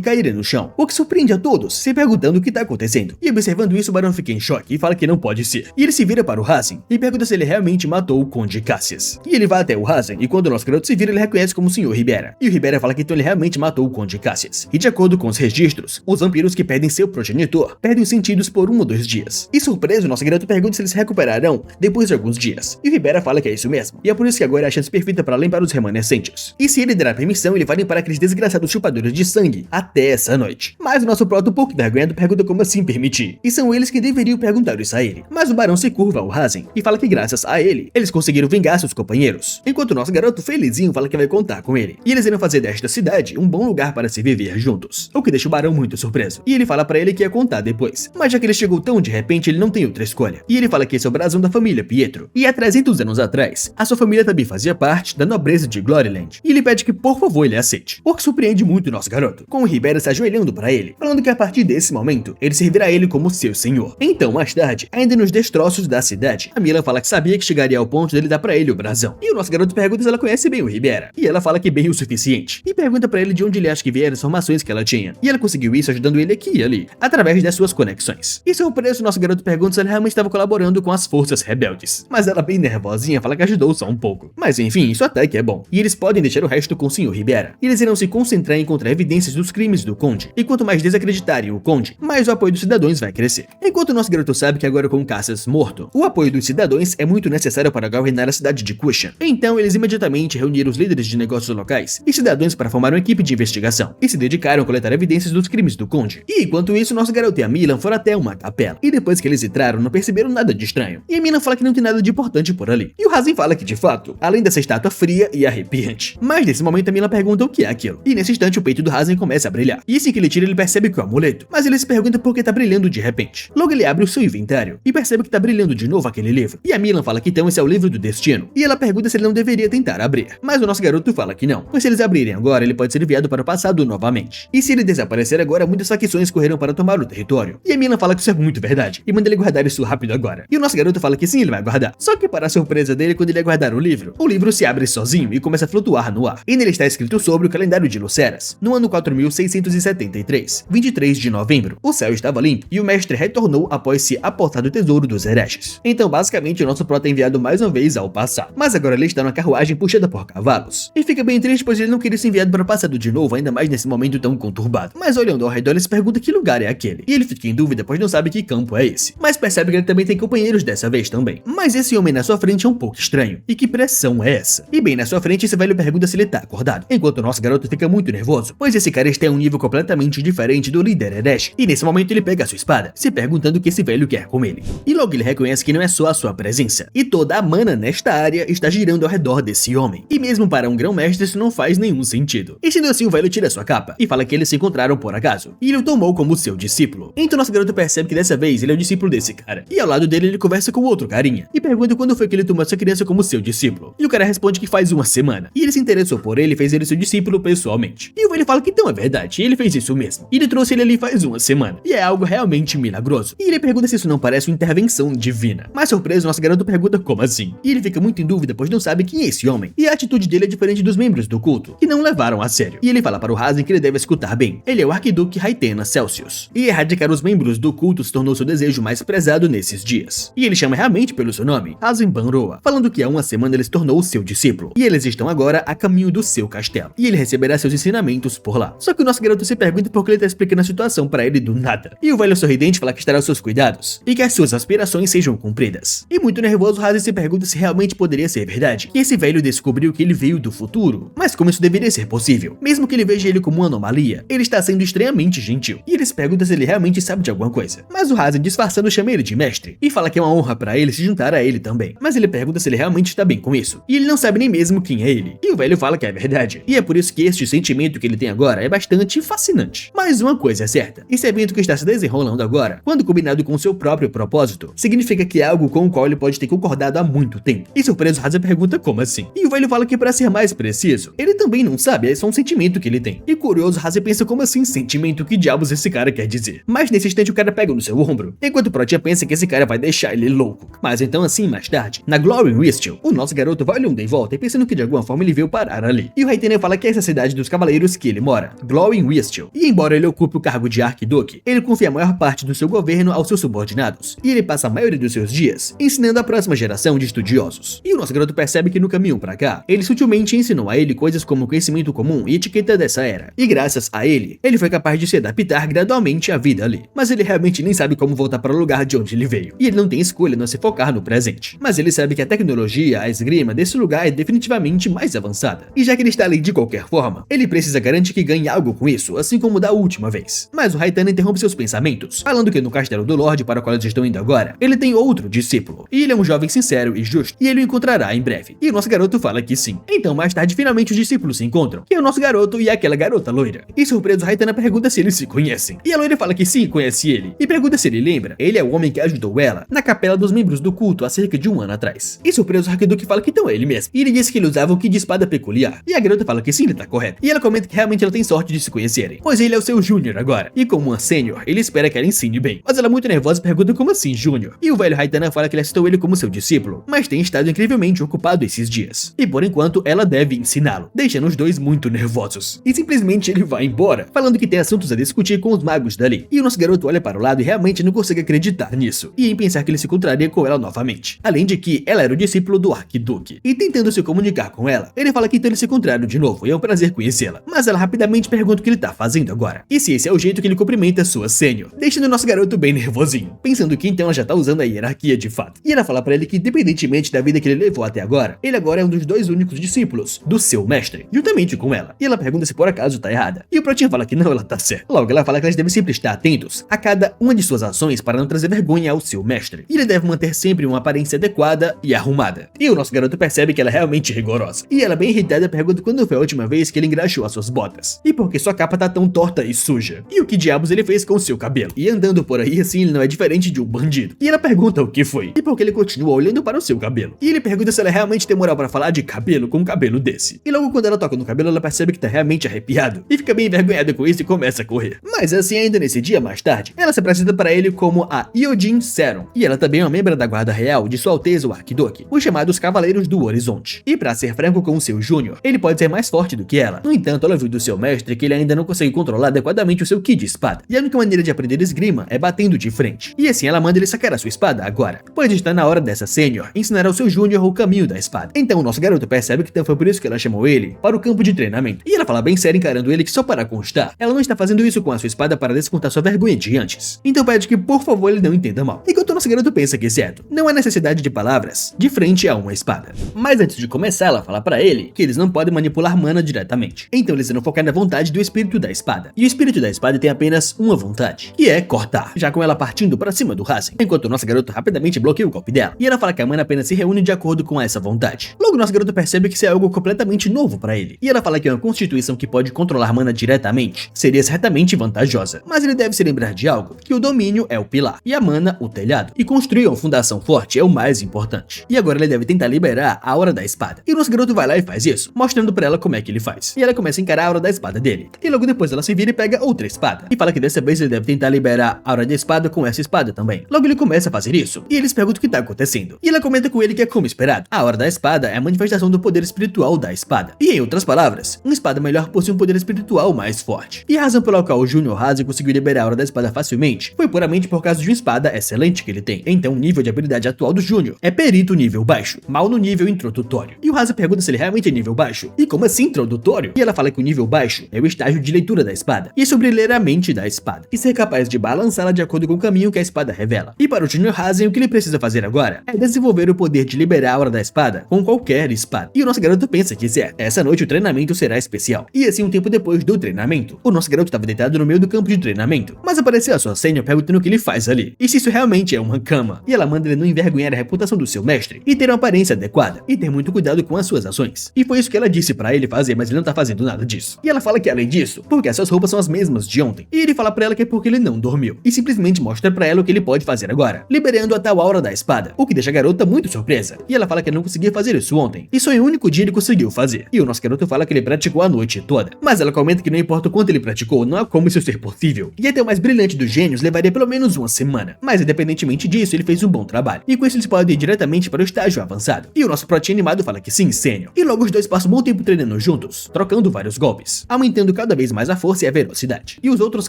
cair no chão, o que surpreende a todos, se perguntando o que tá acontecendo. E observando isso, o barão fica em choque e fala que não pode ser. E ele se vira para o Hazen e pergunta se ele realmente matou o Conde Cassius. E ele vai até o Hazen, e quando o nosso garoto se vira, ele reconhece como o Sr. Ribera. E o Ribera fala que então ele realmente matou o Conde Cassius. E de acordo com os registros, os vampiros que perdem seu progenitor perdem os sentidos por 1 ou 2 dias. E surpreso, nosso garoto pergunta se eles se recuperarão depois de alguns dias. E o Ribera fala que é isso mesmo. E é por isso que agora é a chance perfeita para limpar os remanescentes. E se ele der a permissão, ele vai limpar aqueles desgraçados chupadores de sangue até essa noite. Mas o nosso proto, um pouco envergonhado, pergunta como assim permitir. E são eles que deveriam perguntar isso a ele. Mas o barão se curva ao Hazen e fala que graças a ele, eles conseguiram vingar seus companheiros. Enquanto o nosso garoto felizinho fala que vai contar com ele. E eles irão fazer desta cidade um bom lugar para se viver juntos. O que deixa o barão muito surpreso. E ele fala para ele que ia contar depois. Mas já que ele chegou tão de repente, ele não tem outra escolha. E ele fala que esse é o brasão da família Pietro. E há 300 anos atrás, a sua família também fazia parte da nobreza de Gloryland. E ele pede que por favor ele aceite. O que surpreende muito o nosso garoto, com o Ribera se ajoelhando para ele, falando que a partir desse momento, ele servirá a ele como seu senhor. Então, mais tarde, ainda nos destroços da cidade, a Mila fala que sabia que chegaria ao ponto dele dar para ele o brasão. E o nosso garoto pergunta se ela conhece bem o Ribera. E ela fala que bem o suficiente. E pergunta para ele de onde ele acha que vieram as informações que ela tinha. E ela conseguiu isso ajudando ele aqui e ali, através das suas conexões. E surpreso, nosso garoto pergunta se ele realmente estava colaborando com as forças rebeldes. Mas ela, bem nervosinha, fala que ajudou só um pouco. Mas enfim, isso até que é bom. E eles podem deixar o resto com o Sr. Ribera. E eles irão se concentrar em encontrar evidências dos crimes do Conde. E quanto mais desacreditarem o Conde, mais o apoio dos cidadãos vai crescer. Enquanto o nosso garoto sabe que agora com Cassius morto, o apoio dos cidadãos é muito necessário para governar a cidade de Kushan. Então eles imediatamente reuniram os líderes de negócios locais e cidadãos para formar uma equipe de investigação. E se dedicaram a coletar evidências dos crimes do Conde. E enquanto isso, nosso garoto e a Milan foram até uma capela. E depois que eles entraram, não perceberam nada de estranho. E a Milan fala que não tem nada de importante por ali. E o Hazen fala que de fato, além dessa estátua fria e arrepiante. Mas nesse momento a Milan pergunta o que é aquilo. E nesse instante o peito do Hazen começa a brilhar. E assim que ele tira, ele percebe que é o amuleto. Mas ele se pergunta por que tá brilhando de repente. Logo ele abre o seu inventário e percebe que tá brilhando de novo aquele livro. E a Milan fala que então esse é o livro do destino. E ela pergunta se ele não deveria tentar abrir. Mas o nosso garoto fala que não. Pois se eles abrirem agora, ele pode ser enviado para o passado novamente. E se ele desaparecer agora, muitas facções correrão para tomar o território. E a Milan fala que isso é muito verdade. E manda ele guardar isso rápido agora. E o nosso garoto fala que sim, ele vai guardar. Só que para a surpresa dele, quando ele ia guardar o livro se abre sozinho e começa a flutuar no ar. E nele está escrito sobre o calendário de Luceras. No ano 4673, 23 de novembro, o céu estava limpo e o mestre retornou após se aportar do tesouro dos hereges. Então, basicamente, o nosso prota é enviado mais uma vez ao passado. Mas agora ele está numa carruagem puxada por cavalos. E fica bem triste, pois ele não queria ser enviado para o passado de novo, ainda mais nesse momento tão conturbado. Mas olhando ao redor, ele se pergunta que lugar é aquele. E ele fica em dúvida, pois não sabe que campo é esse. Mas percebe que ele também tem companheiros dessa vez também. Mas esse homem na sua frente é um pouco estranho. E que pressão é essa? E bem na sua frente, esse velho pergunta se ele tá acordado. Enquanto o nosso garoto fica muito nervoso, pois esse cara está em um nível completamente diferente do líder Heresh. E nesse momento ele pega a sua espada, se perguntando o que esse velho quer com ele. E logo ele reconhece que não é só a sua presença. E toda a mana nesta área está girando ao redor desse homem. E mesmo para um grão-mestre isso não faz nenhum sentido. E sendo assim, o velho tira sua capa e fala que eles se encontraram por acaso. E ele o tomou como seu discípulo. Então nosso garoto percebe que dessa vez ele é o discípulo desse cara. E ao lado dele ele conversa com outro carinha. E pergunta quando foi que ele tomou essa criança como seu discípulo. E o cara responde que faz uma semana. E ele se interessou por ele e fez ele seu discípulo pessoalmente. E o velho fala que então é verdade, ele fez isso mesmo. E ele trouxe ele ali faz uma semana. E é algo realmente milagroso. E ele pergunta se isso não parece uma intervenção divina. Mas surpreso, nosso garoto pergunta como assim. E ele fica muito em dúvida, pois não sabe quem é esse homem. E a atitude dele é diferente dos membros do culto, que não levaram a sério. E ele fala para o Hazen que ele deve escutar bem. Ele é o arquiduque Raitena Celsius. E erradicar os membros do culto se tornou seu desejo mais prezado nesses dias. E ele chama realmente pelo seu nome, Hazen Banroa, falando que há uma semana ele se tornou o seu discípulo. E eles estão agora a caminho do seu castelo. E ele receberá seus ensinamentos por lá. Só que o nosso garoto se pergunta por que ele está explicando a situação para ele do nada. E o velho sorridente fala que estará aos seus cuidados e que as suas aspirações sejam cumpridas. E muito nervoso, Hazen se pergunta se realmente poderia ser verdade que esse velho descobriu que ele veio do futuro. Mas como isso deveria ser possível? Mesmo que ele veja ele como uma anomalia, ele está sendo extremamente gentil. E ele se pergunta se ele realmente sabe de alguma coisa. Mas o Hazen, disfarçando, chama ele de mestre e fala que é uma honra para ele se juntar a ele também. Mas ele pergunta se ele realmente está bem com isso. E ele não sabe nem mesmo quem é ele. E o velho fala que é verdade. E é por isso que este sentimento que ele tem agora é bastante fascinante. Mas uma coisa é certa, esse evento que está se desenrolando agora, quando combinado com seu próprio propósito, significa que é algo com o qual ele pode ter concordado há muito tempo. E surpreso, Hazen pergunta como assim. E o velho fala que para ser mais preciso, disso. Ele também não sabe, é só um sentimento que ele tem. E curioso, Haze pensa como assim sentimento, que diabos esse cara quer dizer? Mas nesse instante o cara pega no seu ombro, enquanto Protea pensa que esse cara vai deixar ele louco. Mas então assim, mais tarde, na Glory Whistle, o nosso garoto vai olhando em volta e pensando que de alguma forma ele veio parar ali. E o Haitenen fala que é essa cidade dos cavaleiros que ele mora, Glory Whistle. E embora ele ocupe o cargo de Arquiduque, ele confia a maior parte do seu governo aos seus subordinados. E ele passa a maioria dos seus dias ensinando a próxima geração de estudiosos. E o nosso garoto percebe que no caminho pra cá, ele sutilmente ensinou a ele coisas como conhecimento comum e etiqueta dessa era. E graças a ele foi capaz de se adaptar gradualmente à vida ali. Mas ele realmente nem sabe como voltar para o lugar de onde ele veio. E ele não tem escolha não se focar no presente. Mas ele sabe que a tecnologia, a esgrima desse lugar é definitivamente mais avançada. E já que ele está ali de qualquer forma, ele precisa garantir que ganhe algo com isso, assim como da última vez. Mas o Haitenen interrompe seus pensamentos, falando que no castelo do Lorde para o qual eles estão indo agora, ele tem outro discípulo. E ele é um jovem sincero e justo, e ele o encontrará em breve. E o nosso garoto fala que sim. Então mais tarde finalmente os discípulos se encontram, que é o nosso garoto e aquela garota loira. E surpreso, Haitenen pergunta se eles se conhecem. E a loira fala que sim, conhece ele. E pergunta se ele lembra. Ele é o homem que ajudou ela na capela dos membros do culto há cerca de 1 ano atrás. E surpreso, o Arquiduque fala que então é ele mesmo. E ele diz que ele usava um ki de espada peculiar. E a garota fala que sim, ele tá correto. E ela comenta que realmente ela tem sorte de se conhecerem, pois ele é o seu Júnior agora. E como uma sênior, ele espera que ela ensine bem. Mas ela muito nervosa pergunta como assim Júnior. E o velho Haitenen fala que ele aceitou ele como seu discípulo, mas tem estado incrivelmente ocupado esses dias. E por enquanto ela deve ensiná-lo, deixando os dois muito nervosos. E simplesmente ele vai embora, falando que tem assuntos a discutir com os magos dali. E o nosso garoto olha para o lado e realmente não consegue acreditar nisso, e em pensar que ele se encontraria com ela novamente. Além de que ela era o discípulo do Arquiduque. E tentando se comunicar com ela, ele fala que então eles se encontraram de novo e é um prazer conhecê-la. Mas ela rapidamente pergunta o que ele tá fazendo agora. E se esse é o jeito que ele cumprimenta sua sênior, deixando o nosso garoto bem nervosinho, pensando que então ela já tá usando a hierarquia de fato. E ela fala pra ele que independentemente da vida que ele levou até agora, ele agora é um dos dois únicos discípulos do seu mestre, juntamente com ela. E ela pergunta se por acaso tá errada. E o Protea fala que não, ela tá certa. Logo ela fala que eles devem sempre estar atentos a cada uma de suas ações para não trazer vergonha ao seu mestre. E ele deve manter sempre uma aparência adequada e arrumada. E o nosso garoto percebe que ela é realmente rigorosa. E ela, bem irritada, pergunta quando foi a última vez que ele engraxou as suas botas. E por que sua capa tá tão torta e suja. E o que diabos ele fez com o seu cabelo. E andando por aí assim, ele não é diferente de um bandido. E ela pergunta o que foi. E por que ele continua olhando para o seu cabelo. E ele pergunta se ela realmente tem moral para falar de cabelo com um cabelo desse. E logo quando ela toca no cabelo, ela percebe que tá realmente arrepiado. E fica bem envergonhada com isso e começa a correr. Mas assim, ainda nesse dia mais tarde, ela se apresenta para ele como a Iyojin Seron. E ela também é uma membro da guarda real de Sua Alteza o Arquiduque, os chamados Cavaleiros do Horizonte. E para ser franco com o seu Júnior, ele pode ser mais forte do que ela. No entanto, ela viu do seu mestre que ele ainda não consegue controlar adequadamente o seu ki de espada. E a única maneira de aprender esgrima é batendo de frente. E assim ela manda ele sacar a sua espada agora, pois está na hora dessa sênior ensinar ao seu Júnior o caminho da espada. Então o nosso garoto percebe que então foi por isso que ela chamou ele para o campo de treinamento. E ela fala bem sério encarando ele que só para constar, ela não está fazendo isso com a sua espada para descontar sua vergonha de antes. Então pede que por favor ele não entenda mal. Enquanto o nosso garoto pensa que é certo, não há necessidade de palavras de frente a uma espada. Mas antes de começar, ela fala para ele que eles não podem manipular mana diretamente. Então eles irão focar na vontade do espírito da espada. E o espírito da espada tem apenas uma vontade, que é cortar, já com ela partindo para cima do Hazen. Enquanto o nosso garoto rapidamente bloqueia o golpe dela. E ela fala que a mana apenas se reúne de acordo com essa vontade. Logo nosso garoto percebe que isso é algo completamente novo para ele. E ela fala que uma constituição que pode controlar mana diretamente seria certamente vantajosa. Mas ele deve se lembrar de algo, que o domínio é o pilar, e a mana o telhado. E construir uma fundação forte é o mais importante. E agora ele deve tentar liberar a aura da espada. E o nosso garoto vai lá e faz isso, mostrando pra ela como é que ele faz. E ela começa a encarar a aura da espada dele. E logo depois ela se vira e pega outra espada. E fala que dessa vez ele deve tentar liberar a aura da espada com essa espada também. Logo ele começa a fazer isso. E eles perguntam o que tá acontecendo. E ela comenta com ele que é como esperado. A aura da espada é a manifestação do poder espiritual da espada. E em outras palavras, uma espada melhor possui um poder espiritual mais forte. E a razão pela qual o Júnior Hazen conseguiu liberar a aura da espada facilmente foi puramente por causa de uma espada excelente que ele tem. Então o nível de habilidade atual do Júnior é perito nível baixo, mal no nível introdutório. E o Hazen pergunta se ele realmente é nível baixo. E como assim introdutório? E ela fala que o nível baixo é o estágio de leitura da espada. E sobre ler a mente da espada. E ser capaz de balançá-la de acordo com o caminho que a espada revela. E para o Júnior Hazen, o que ele precisa fazer agora é desenvolver o poder de liberar a aura da espada com qualquer espada. E o nosso garoto pensa que certo, essa noite o treinamento será especial. E assim um tempo depois do treinamento, o nosso garoto estava deitado no meio do campo de treinamento. Mas apareceu a sua sênior perguntando o que ele faz ali. E se isso realmente é uma cama. E ela manda ele não envergonhar a reputação do seu mestre e ter uma aparência adequada. E ter muito cuidado com as suas ações. E foi isso que ela disse pra ele fazer, mas ele não tá fazendo nada disso. E ela fala que além disso, porque as suas roupas são as mesmas de ontem. E ele fala pra ela que é porque ele não dormiu. E simplesmente mostra pra ela o que ele pode fazer agora, liberando a tal aura da espada. O que deixa a garota muito surpresa. E ela fala que não conseguia fazer isso ontem. E só em um único dia ele conseguiu fazer. E o nosso garoto fala que ele praticou a noite toda, mas ela comenta que não importa o quanto ele praticou, não há como isso ser possível. E até o mais brilhante dos gênios levaria pelo menos uma semana, mas independentemente disso, ele fez um bom trabalho. E com isso eles podem ir diretamente para o estágio avançado. E o nosso protinho animado fala que sim, sênior. E logo os dois passam um bom tempo treinando juntos, trocando vários golpes, aumentando cada vez mais a força e a velocidade. E os outros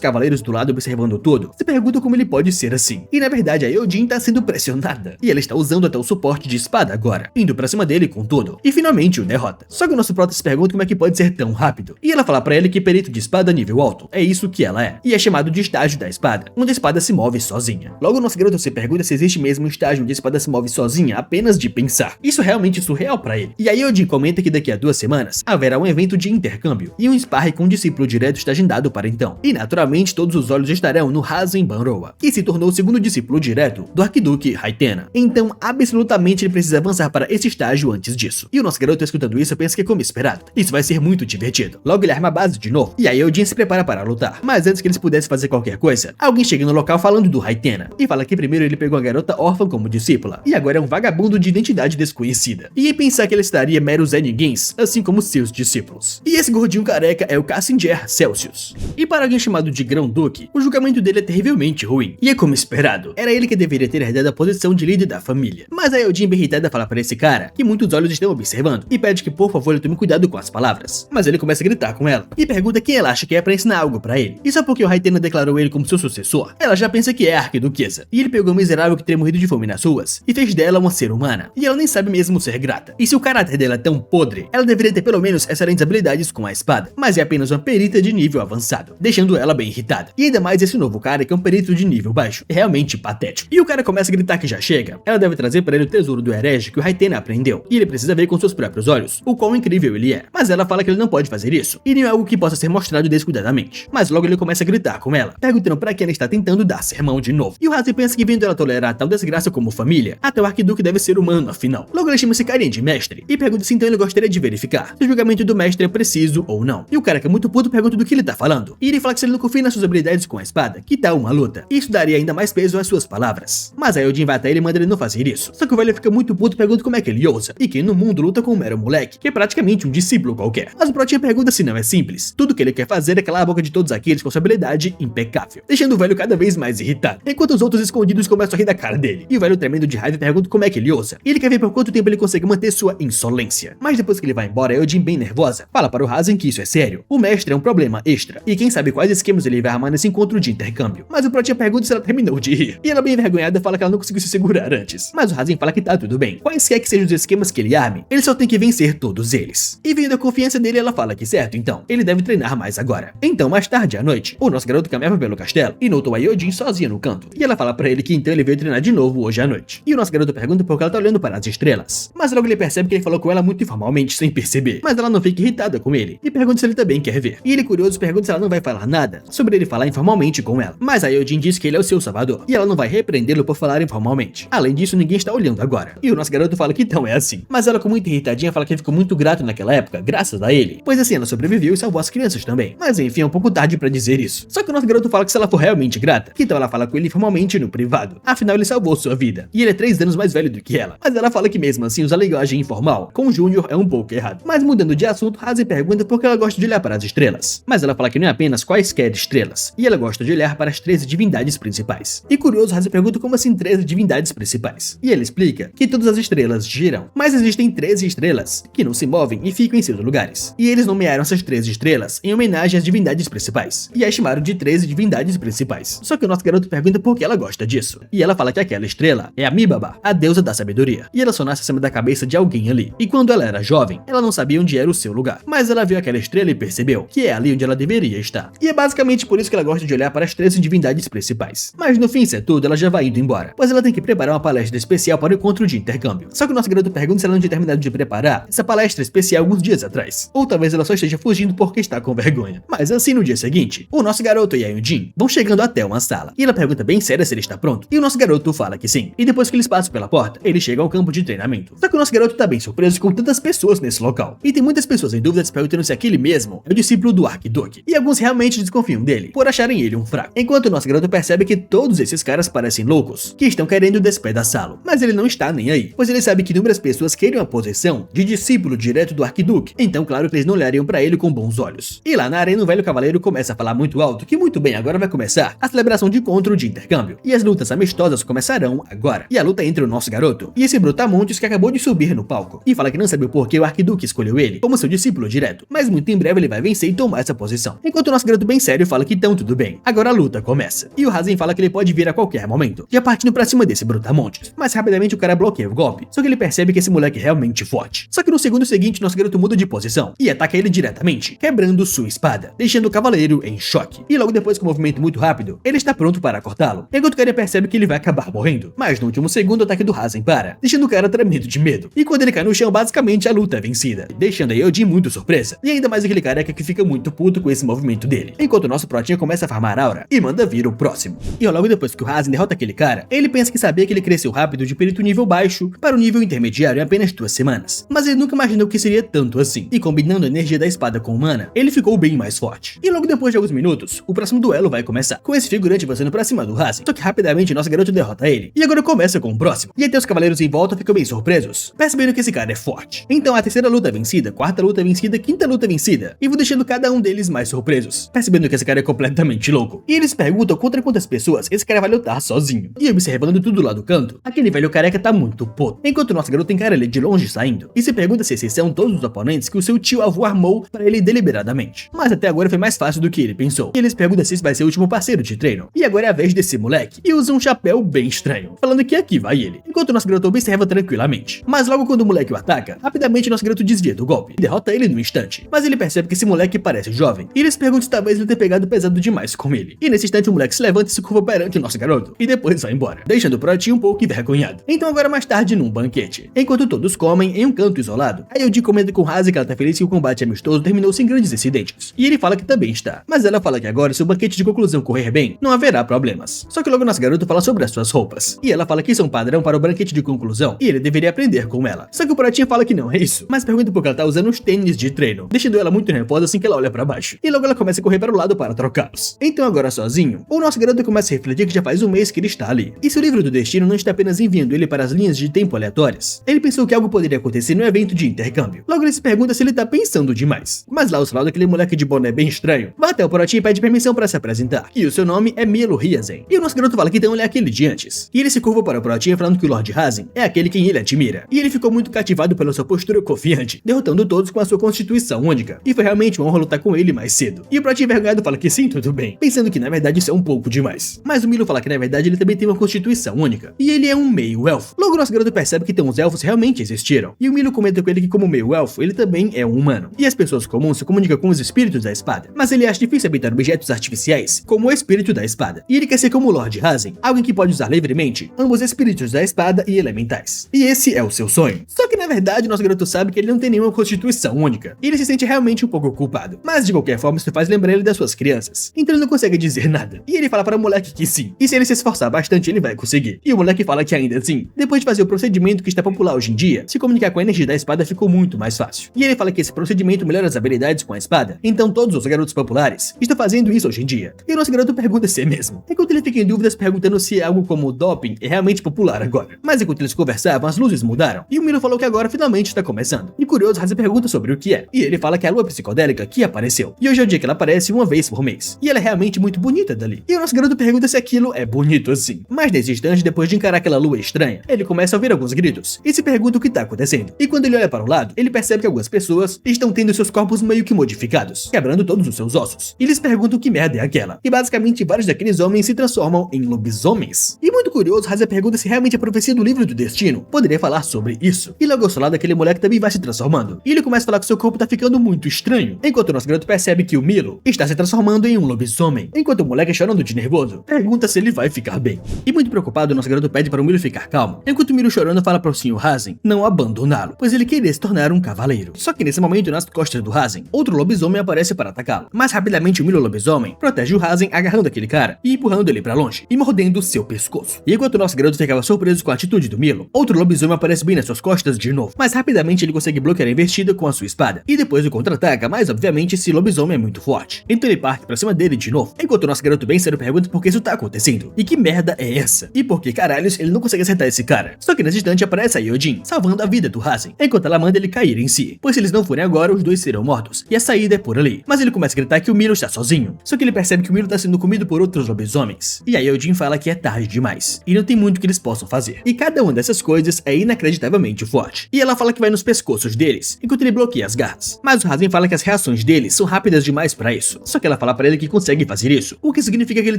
cavaleiros do lado observando tudo, se perguntam como ele pode ser assim. E na verdade a Eojin tá sendo pressionada, e ela está usando até o suporte de espada agora, indo pra cima dele com tudo, e finalmente o derrota. Só que o nosso prota se pergunta como é que pode ser tão rápido, e ela fala pra ele que perito de espada nível alto é isso que ela é, e é chamado de estágio da espada, onde a espada se move sozinha. Logo o nosso garoto se pergunta se existe mesmo um estágio onde a espada se move sozinha apenas de pensar. Isso é realmente surreal pra ele. E aí Eojin comenta que daqui a 2 semanas haverá um evento de intercâmbio, e um sparring com um discípulo direto está agendado para então. E naturalmente todos os olhos estarão no Hazen Banroa, que se tornou o segundo discípulo direto do Arquiduque Haitena. Então absolutamente ele precisa avançar para esse estágio antes disso. E o nosso garoto escutando isso pensa que é como esperado. Isso vai ser muito divertido. Logo ele arma a base de novo, e aí Eojin se prepara para lutar. Mas antes que eles pudessem fazer qualquer coisa, alguém chega no local falando do Haitena, e fala que primeiro ele pegou a garota órfã como discípula, e agora é um vagabundo de identidade desconhecida. E em pensar que ele estaria meros Zé Ninguéms, assim como seus discípulos. E esse gordinho careca é o Cassinger Celsius. E para alguém chamado de Grão-Duque, o julgamento dele é terrivelmente ruim. E é como esperado, era ele que deveria ter herdado a posição de líder da família. Mas a Eojin bem irritada fala para esse cara que muitos olhos estão observando, e pede que por favor ele tome cuidado com as palavras. Mas ele começa a gritar com ela, e pergunta quem ela acha que é para ensinar algo para ele. E só porque o Haitena declarou ele como seu sucessor, ela já pensa que é a arquiduquesa. E ele pegou um miserável que teria morrido de fome nas ruas, e fez dela uma ser humana. E ela nem sabe mesmo ser grata. E se o caráter dela é tão podre, ela deveria ter pelo menos excelentes habilidades com a espada, mas é apenas uma perita de nível avançado, deixando ela bem irritada. E ainda mais esse novo cara que é um perito de nível baixo, é realmente patético. E o cara começa a gritar que já chega. Ela deve trazer para ele o tesouro do herege que o Haitena aprendeu, e ele precisa ver com seus próprios olhos o quão incrível ele é. Mas ela fala que ele não pode fazer isso, e nem é algo que possa ser mostrado descuidadamente. Mas logo ele começa a gritar com ela, perguntando para quem ela está tentando dar sermão de novo. E o Hazen pensa que vendo ela tolerar tal desgraça como família, até o arquiduque deve ser humano afinal. Logo ele chama esse carinha de mestre, e pergunta se então ele gostaria de verificar se o julgamento do mestre é preciso ou não. E o cara que é muito puto pergunta do que ele tá falando, e ele fala que se ele não confia nas suas habilidades com a espada, que tal uma luta? Isso daria ainda mais peso às suas palavras. Mas aí Eojin vai até ele e manda ele não fazer isso. Só que o velho fica muito puto e pergunta como é que ele ousa, e quem no mundo luta com um mero moleque, que é praticamente um discípulo qualquer. Mas o Protinha pergunta se não é simples. Tudo que ele quer fazer é calar a boca de todos aqueles com sua habilidade impecável, deixando o velho cada vez mais irritado, enquanto os outros escondidos começam a rir da cara dele. E o velho tremendo de raiva pergunta como é que ele ousa, e ele quer ver por quanto tempo ele consegue manter sua insolência. Mas depois que ele vai embora, Eojin, bem nervosa, fala para o Hazen que isso é sério. O mestre é um problema extra, e quem sabe quais esquemas ele vai armar nesse encontro de intercâmbio. Mas o Protinha pergunta se ela terminou de rir, e ela bem envergonhada fala que ela não conseguiu se segurar antes. Mas o Hazen fala que tá tudo bem. Quaisquer que sejam os esquemas que ele arme, ele só tem que vencer todos eles. E vendo a confiança dele, ela fala que certo, então, ele deve treinar mais agora. Então, mais tarde à noite, o nosso garoto caminhava pelo castelo e notou a Eojin sozinha no canto. E ela fala pra ele que então ele veio treinar de novo hoje à noite. E o nosso garoto pergunta por que ela tá olhando para as estrelas. Mas logo ele percebe que ele falou com ela muito informalmente, sem perceber. Mas ela não fica irritada com ele e pergunta se ele também quer ver. E ele, curioso, pergunta se ela não vai falar nada sobre ele falar informalmente com ela. Mas a Eojin diz que ele é o seu salvador e ela não vai repreendê-lo por falar informalmente. Além disso, ninguém está olhando agora. E o nosso garoto fala que então é assim. Mas ela, com muito irritadinha, fala que ficou muito grato naquela época, graças a ele. Pois assim, ela sobreviveu e salvou as crianças também. Mas enfim, é um pouco tarde pra dizer isso. Só que o nosso garoto fala que se ela for realmente grata, então ela fala com ele informalmente no privado. Afinal, ele salvou sua vida. E ele é 3 anos mais velho do que ela. Mas ela fala que mesmo assim, usar linguagem informal com o Júnior é um pouco errado. Mas mudando de assunto, Hazen pergunta por que ela gosta de olhar para as estrelas. Mas ela fala que não é apenas quaisquer estrelas. E ela gosta de olhar para as 13 divindades principais. E curioso, Hazen pergunta como assim 13 divindades principais. E ele explica que todas as estrelas giram, mas existem 13 estrelas que não se movem e ficam em seus lugares. E eles nomearam essas 13 estrelas em homenagem às divindades principais. E as chamaram de 13 divindades principais. Só que o nosso garoto pergunta por que ela gosta disso. E ela fala que aquela estrela é a Mibaba, a deusa da sabedoria. E ela só nasce acima da cabeça de alguém ali. E quando ela era jovem, ela não sabia onde era o seu lugar. Mas ela viu aquela estrela e percebeu que é ali onde ela deveria estar. E é basicamente por isso que ela gosta de olhar para as 13 divindades principais. Mas no fim, isso é tudo, ela já vai indo embora, pois ela tem que preparar uma palestra especial para o encontro de intercâmbio. Só que o nosso garoto pergunta se ela não tinha terminado de preparar essa palestra especial alguns dias atrás. Ou talvez ela só esteja fugindo porque está com vergonha. Mas assim, no dia seguinte, o nosso garoto e a Eojin vão chegando até uma sala. E ela pergunta bem séria se ele está pronto. E o nosso garoto fala que sim. E depois que eles passam pela porta, ele chega ao campo de treinamento. Só que o nosso garoto tá bem surpreso com tantas pessoas nesse local. E tem muitas pessoas em dúvida se perguntando se aquele mesmo é o discípulo do Arquiduque. E alguns realmente desconfiam dele, por acharem ele um fraco. Enquanto o nosso garoto percebe que todos esses caras parecem loucos, que estão querendo despedaçá-lo. Mas ele não está nem aí, pois ele sabe que inúmeras pessoas querem a posição de discípulo discípulo direto do Arquiduque, então claro que eles não olhariam pra ele com bons olhos. E lá na arena o velho cavaleiro começa a falar muito alto que muito bem, agora vai começar a celebração de encontro de intercâmbio, e as lutas amistosas começarão agora. E a luta entre o nosso garoto e esse Brutamontes que acabou de subir no palco, e fala que não sabe o porquê o Arquiduque escolheu ele como seu discípulo direto, mas muito em breve ele vai vencer e tomar essa posição. Enquanto o nosso garoto bem sério fala que então tudo bem, agora a luta começa. E o Rasen fala que ele pode vir a qualquer momento, já partindo pra cima desse Brutamontes, mas rapidamente o cara bloqueia o golpe, só que ele percebe que esse moleque é realmente forte. Só que no segundo seguinte nosso garoto muda de posição e ataca ele diretamente, quebrando sua espada, deixando o cavaleiro em choque. E logo depois com um movimento muito rápido, ele está pronto para cortá-lo, enquanto o cara percebe que ele vai acabar morrendo. Mas no último segundo o ataque do Rasen para, deixando o cara tremendo de medo. E quando ele cai no chão, basicamente a luta é vencida, deixando a Eldin muito surpresa, e ainda mais aquele careca que fica muito puto com esse movimento dele, enquanto o nosso protinha começa a farmar aura e manda vir o próximo. E logo depois que o Rasen derrota aquele cara, ele pensa que sabia que ele cresceu rápido de perito nível baixo para o nível intermediário em apenas 2 semanas, mas ele nunca imaginou que seria tanto assim, e combinando a energia da espada com mana, ele ficou bem mais forte. E logo depois de alguns minutos, o próximo duelo vai começar, com esse figurante avançando pra cima do Rasen, só que rapidamente nosso garoto derrota ele, e agora começa com o próximo, e até os cavaleiros em volta ficam bem surpresos, percebendo que esse cara é forte. Então a terceira luta é vencida, quarta luta é vencida, quinta luta é vencida, e vou deixando cada um deles mais surpresos, percebendo que esse cara é completamente louco. E eles perguntam contra quantas pessoas esse cara vai lutar sozinho, e observando tudo lá do canto, aquele velho careca tá muito puto, enquanto o nosso garoto encara ele de longe saindo, e se pergunta se esses são todos os oponentes que o seu tio avô armou pra ele deliberadamente. Mas até agora foi mais fácil do que ele pensou, e eles perguntam se esse vai ser o último parceiro de treino, e agora é a vez desse moleque, e usa um chapéu bem estranho, falando que aqui vai ele, enquanto o nosso garoto observa tranquilamente. Mas logo quando o moleque o ataca, rapidamente nosso garoto desvia do golpe, e derrota ele no instante, mas ele percebe que esse moleque parece jovem, e eles perguntam se talvez ele tenha pegado pesado demais com ele, e nesse instante o moleque se levanta e se curva perante o nosso garoto, e depois vai embora, deixando o protinho um pouco envergonhado. Então agora mais tarde num banquete, enquanto todos comem em um canto isolado, a Eldin comenta com o Rasen que ela tá feliz que o combate amistoso terminou sem grandes incidentes, e ele fala que também está, mas ela fala que agora se o banquete de conclusão correr bem, não haverá problemas. Só que logo nosso garoto fala sobre as suas roupas, e ela fala que isso é um padrão para o banquete de conclusão, e ele deveria aprender com ela. Só que o protinho fala que não é isso, mas pergunta por que ela tá usando os tênis de treino, deixando ela muito nervosa assim que ela olha pra baixo, e logo ela começa a correr para o lado para trocá-los. Então agora sozinho, o nosso garoto começa a refletir que já faz um mês que ele está ali, e se o livro do destino não está apenas enviando ele para as linhas de tempo aleatórias, ele pensou que algo poderia acontecer no evento de intercâmbio. Logo ele se pergunta se ele tá pensando demais, mas lá ao seu lado aquele moleque de boné bem estranho vai até o protinho e pede permissão para se apresentar, e o seu nome é Milo Riazen, e o nosso garoto fala que então ele é aquele de antes, e ele se curva para o protinho falando que o Lord Rasen é aquele quem ele admira, e ele ficou muito cativado pela sua postura confiante, derrotando todos com a sua constituição única, e foi realmente uma honra lutar com ele mais cedo. E o protinho envergonhado fala que sim, tudo bem, pensando que na verdade isso é um pouco demais, mas o Milo fala que na verdade ele também tem uma constituição única, e ele é um meio elfo. Logo nosso garoto percebe que então os elfos realmente existiram, e o Milo comenta com ele que como meio elfo, ele também é um humano, e as pessoas comuns se comunicam com os espíritos da espada, mas ele acha difícil habitar objetos artificiais, como o espírito da espada, e ele quer ser como o Lord Rasen, alguém que pode usar livremente ambos espíritos da espada e elementais, e esse é o seu sonho. Só que na verdade nosso garoto sabe que ele não tem nenhuma constituição única, e ele se sente realmente um pouco culpado, mas de qualquer forma isso faz lembrar ele das suas crianças, então ele não consegue dizer nada, e ele fala para o moleque que sim, e se ele se esforçar bastante ele vai conseguir, e o moleque fala que ainda assim, depois de fazer o procedimento que está popular hoje em dia, se comunicar com a energia da espada ficou muito mais fácil, e ele fala que esse procedimento melhora as habilidades com a espada, então todos os garotos populares estão fazendo isso hoje em dia, e o nosso garoto pergunta se é mesmo, enquanto ele fica em dúvidas perguntando se algo como doping é realmente popular agora, mas enquanto eles conversavam as luzes mudaram, e o Milo falou que agora finalmente está começando, e curioso Rasen pergunta sobre o que é, e ele fala que é a lua psicodélica que apareceu, e hoje é o dia que ela aparece uma vez por mês, e ela é realmente muito bonita dali, e o nosso garoto pergunta se aquilo é bonito assim, mas nesse instante depois de encarar aquela lua estranha, ele começa a ouvir alguns gritos, e se pergunta o que está acontecendo, e quando ele olha para o lado, ele percebe que algumas pessoas estão tendo seus corpos meio que modificados, quebrando todos os seus ossos, e eles perguntam que merda é aquela, e basicamente vários daqueles homens se transformam em lobisomens, e muito curioso Rasen pergunta se realmente a profecia do livro do destino poderia falar sobre isso, e logo ao seu lado aquele moleque também vai se transformando, e ele começa a falar que seu corpo tá ficando muito estranho, enquanto o nosso garoto percebe que o Milo está se transformando em um lobisomem, enquanto o moleque chorando de nervoso, pergunta se ele vai ficar bem, e muito preocupado nosso garoto pede para o Milo ficar calmo, enquanto o Milo chorando fala para o Sr. Rasen não abandoná-lo, pois ele queria se tornar um cavaleiro, só que nesse momento nas costas do Rasen, outro lobisomem aparece para atacá-lo, mas rapidamente o Milo lobisomem protege o Rasen agarrando aquele cara e empurrando ele para longe e mordendo seu pescoço, e enquanto o nosso garoto ficava surpreso com a atitude do Milo, outro lobisomem aparece bem nas suas costas de novo, mas rapidamente ele consegue bloquear a investida com a sua espada, e depois o contra-ataca, mas obviamente esse lobisomem é muito forte, então ele parte pra cima dele de novo, enquanto o nosso garoto bem sério pergunta por que isso tá acontecendo, e que merda é essa, e por que caralhos ele não consegue acertar esse cara, só que nesse instante aparece a Eldin, salvando a vida do Rasen, enquanto ela manda ele cair em si, pois se eles não forem agora, os dois serão mortos, e a saída é por ali. Mas ele começa a gritar que o Milo está sozinho, só que ele percebe que o Milo está sendo comido por outros lobisomens. E aí o Jin fala que é tarde demais, e não tem muito que eles possam fazer. E cada uma dessas coisas é inacreditavelmente forte. E ela fala que vai nos pescoços deles, enquanto ele bloqueia as garras. Mas o Rasen fala que as reações deles são rápidas demais pra isso. Só que ela fala pra ele que consegue fazer isso, o que significa que ele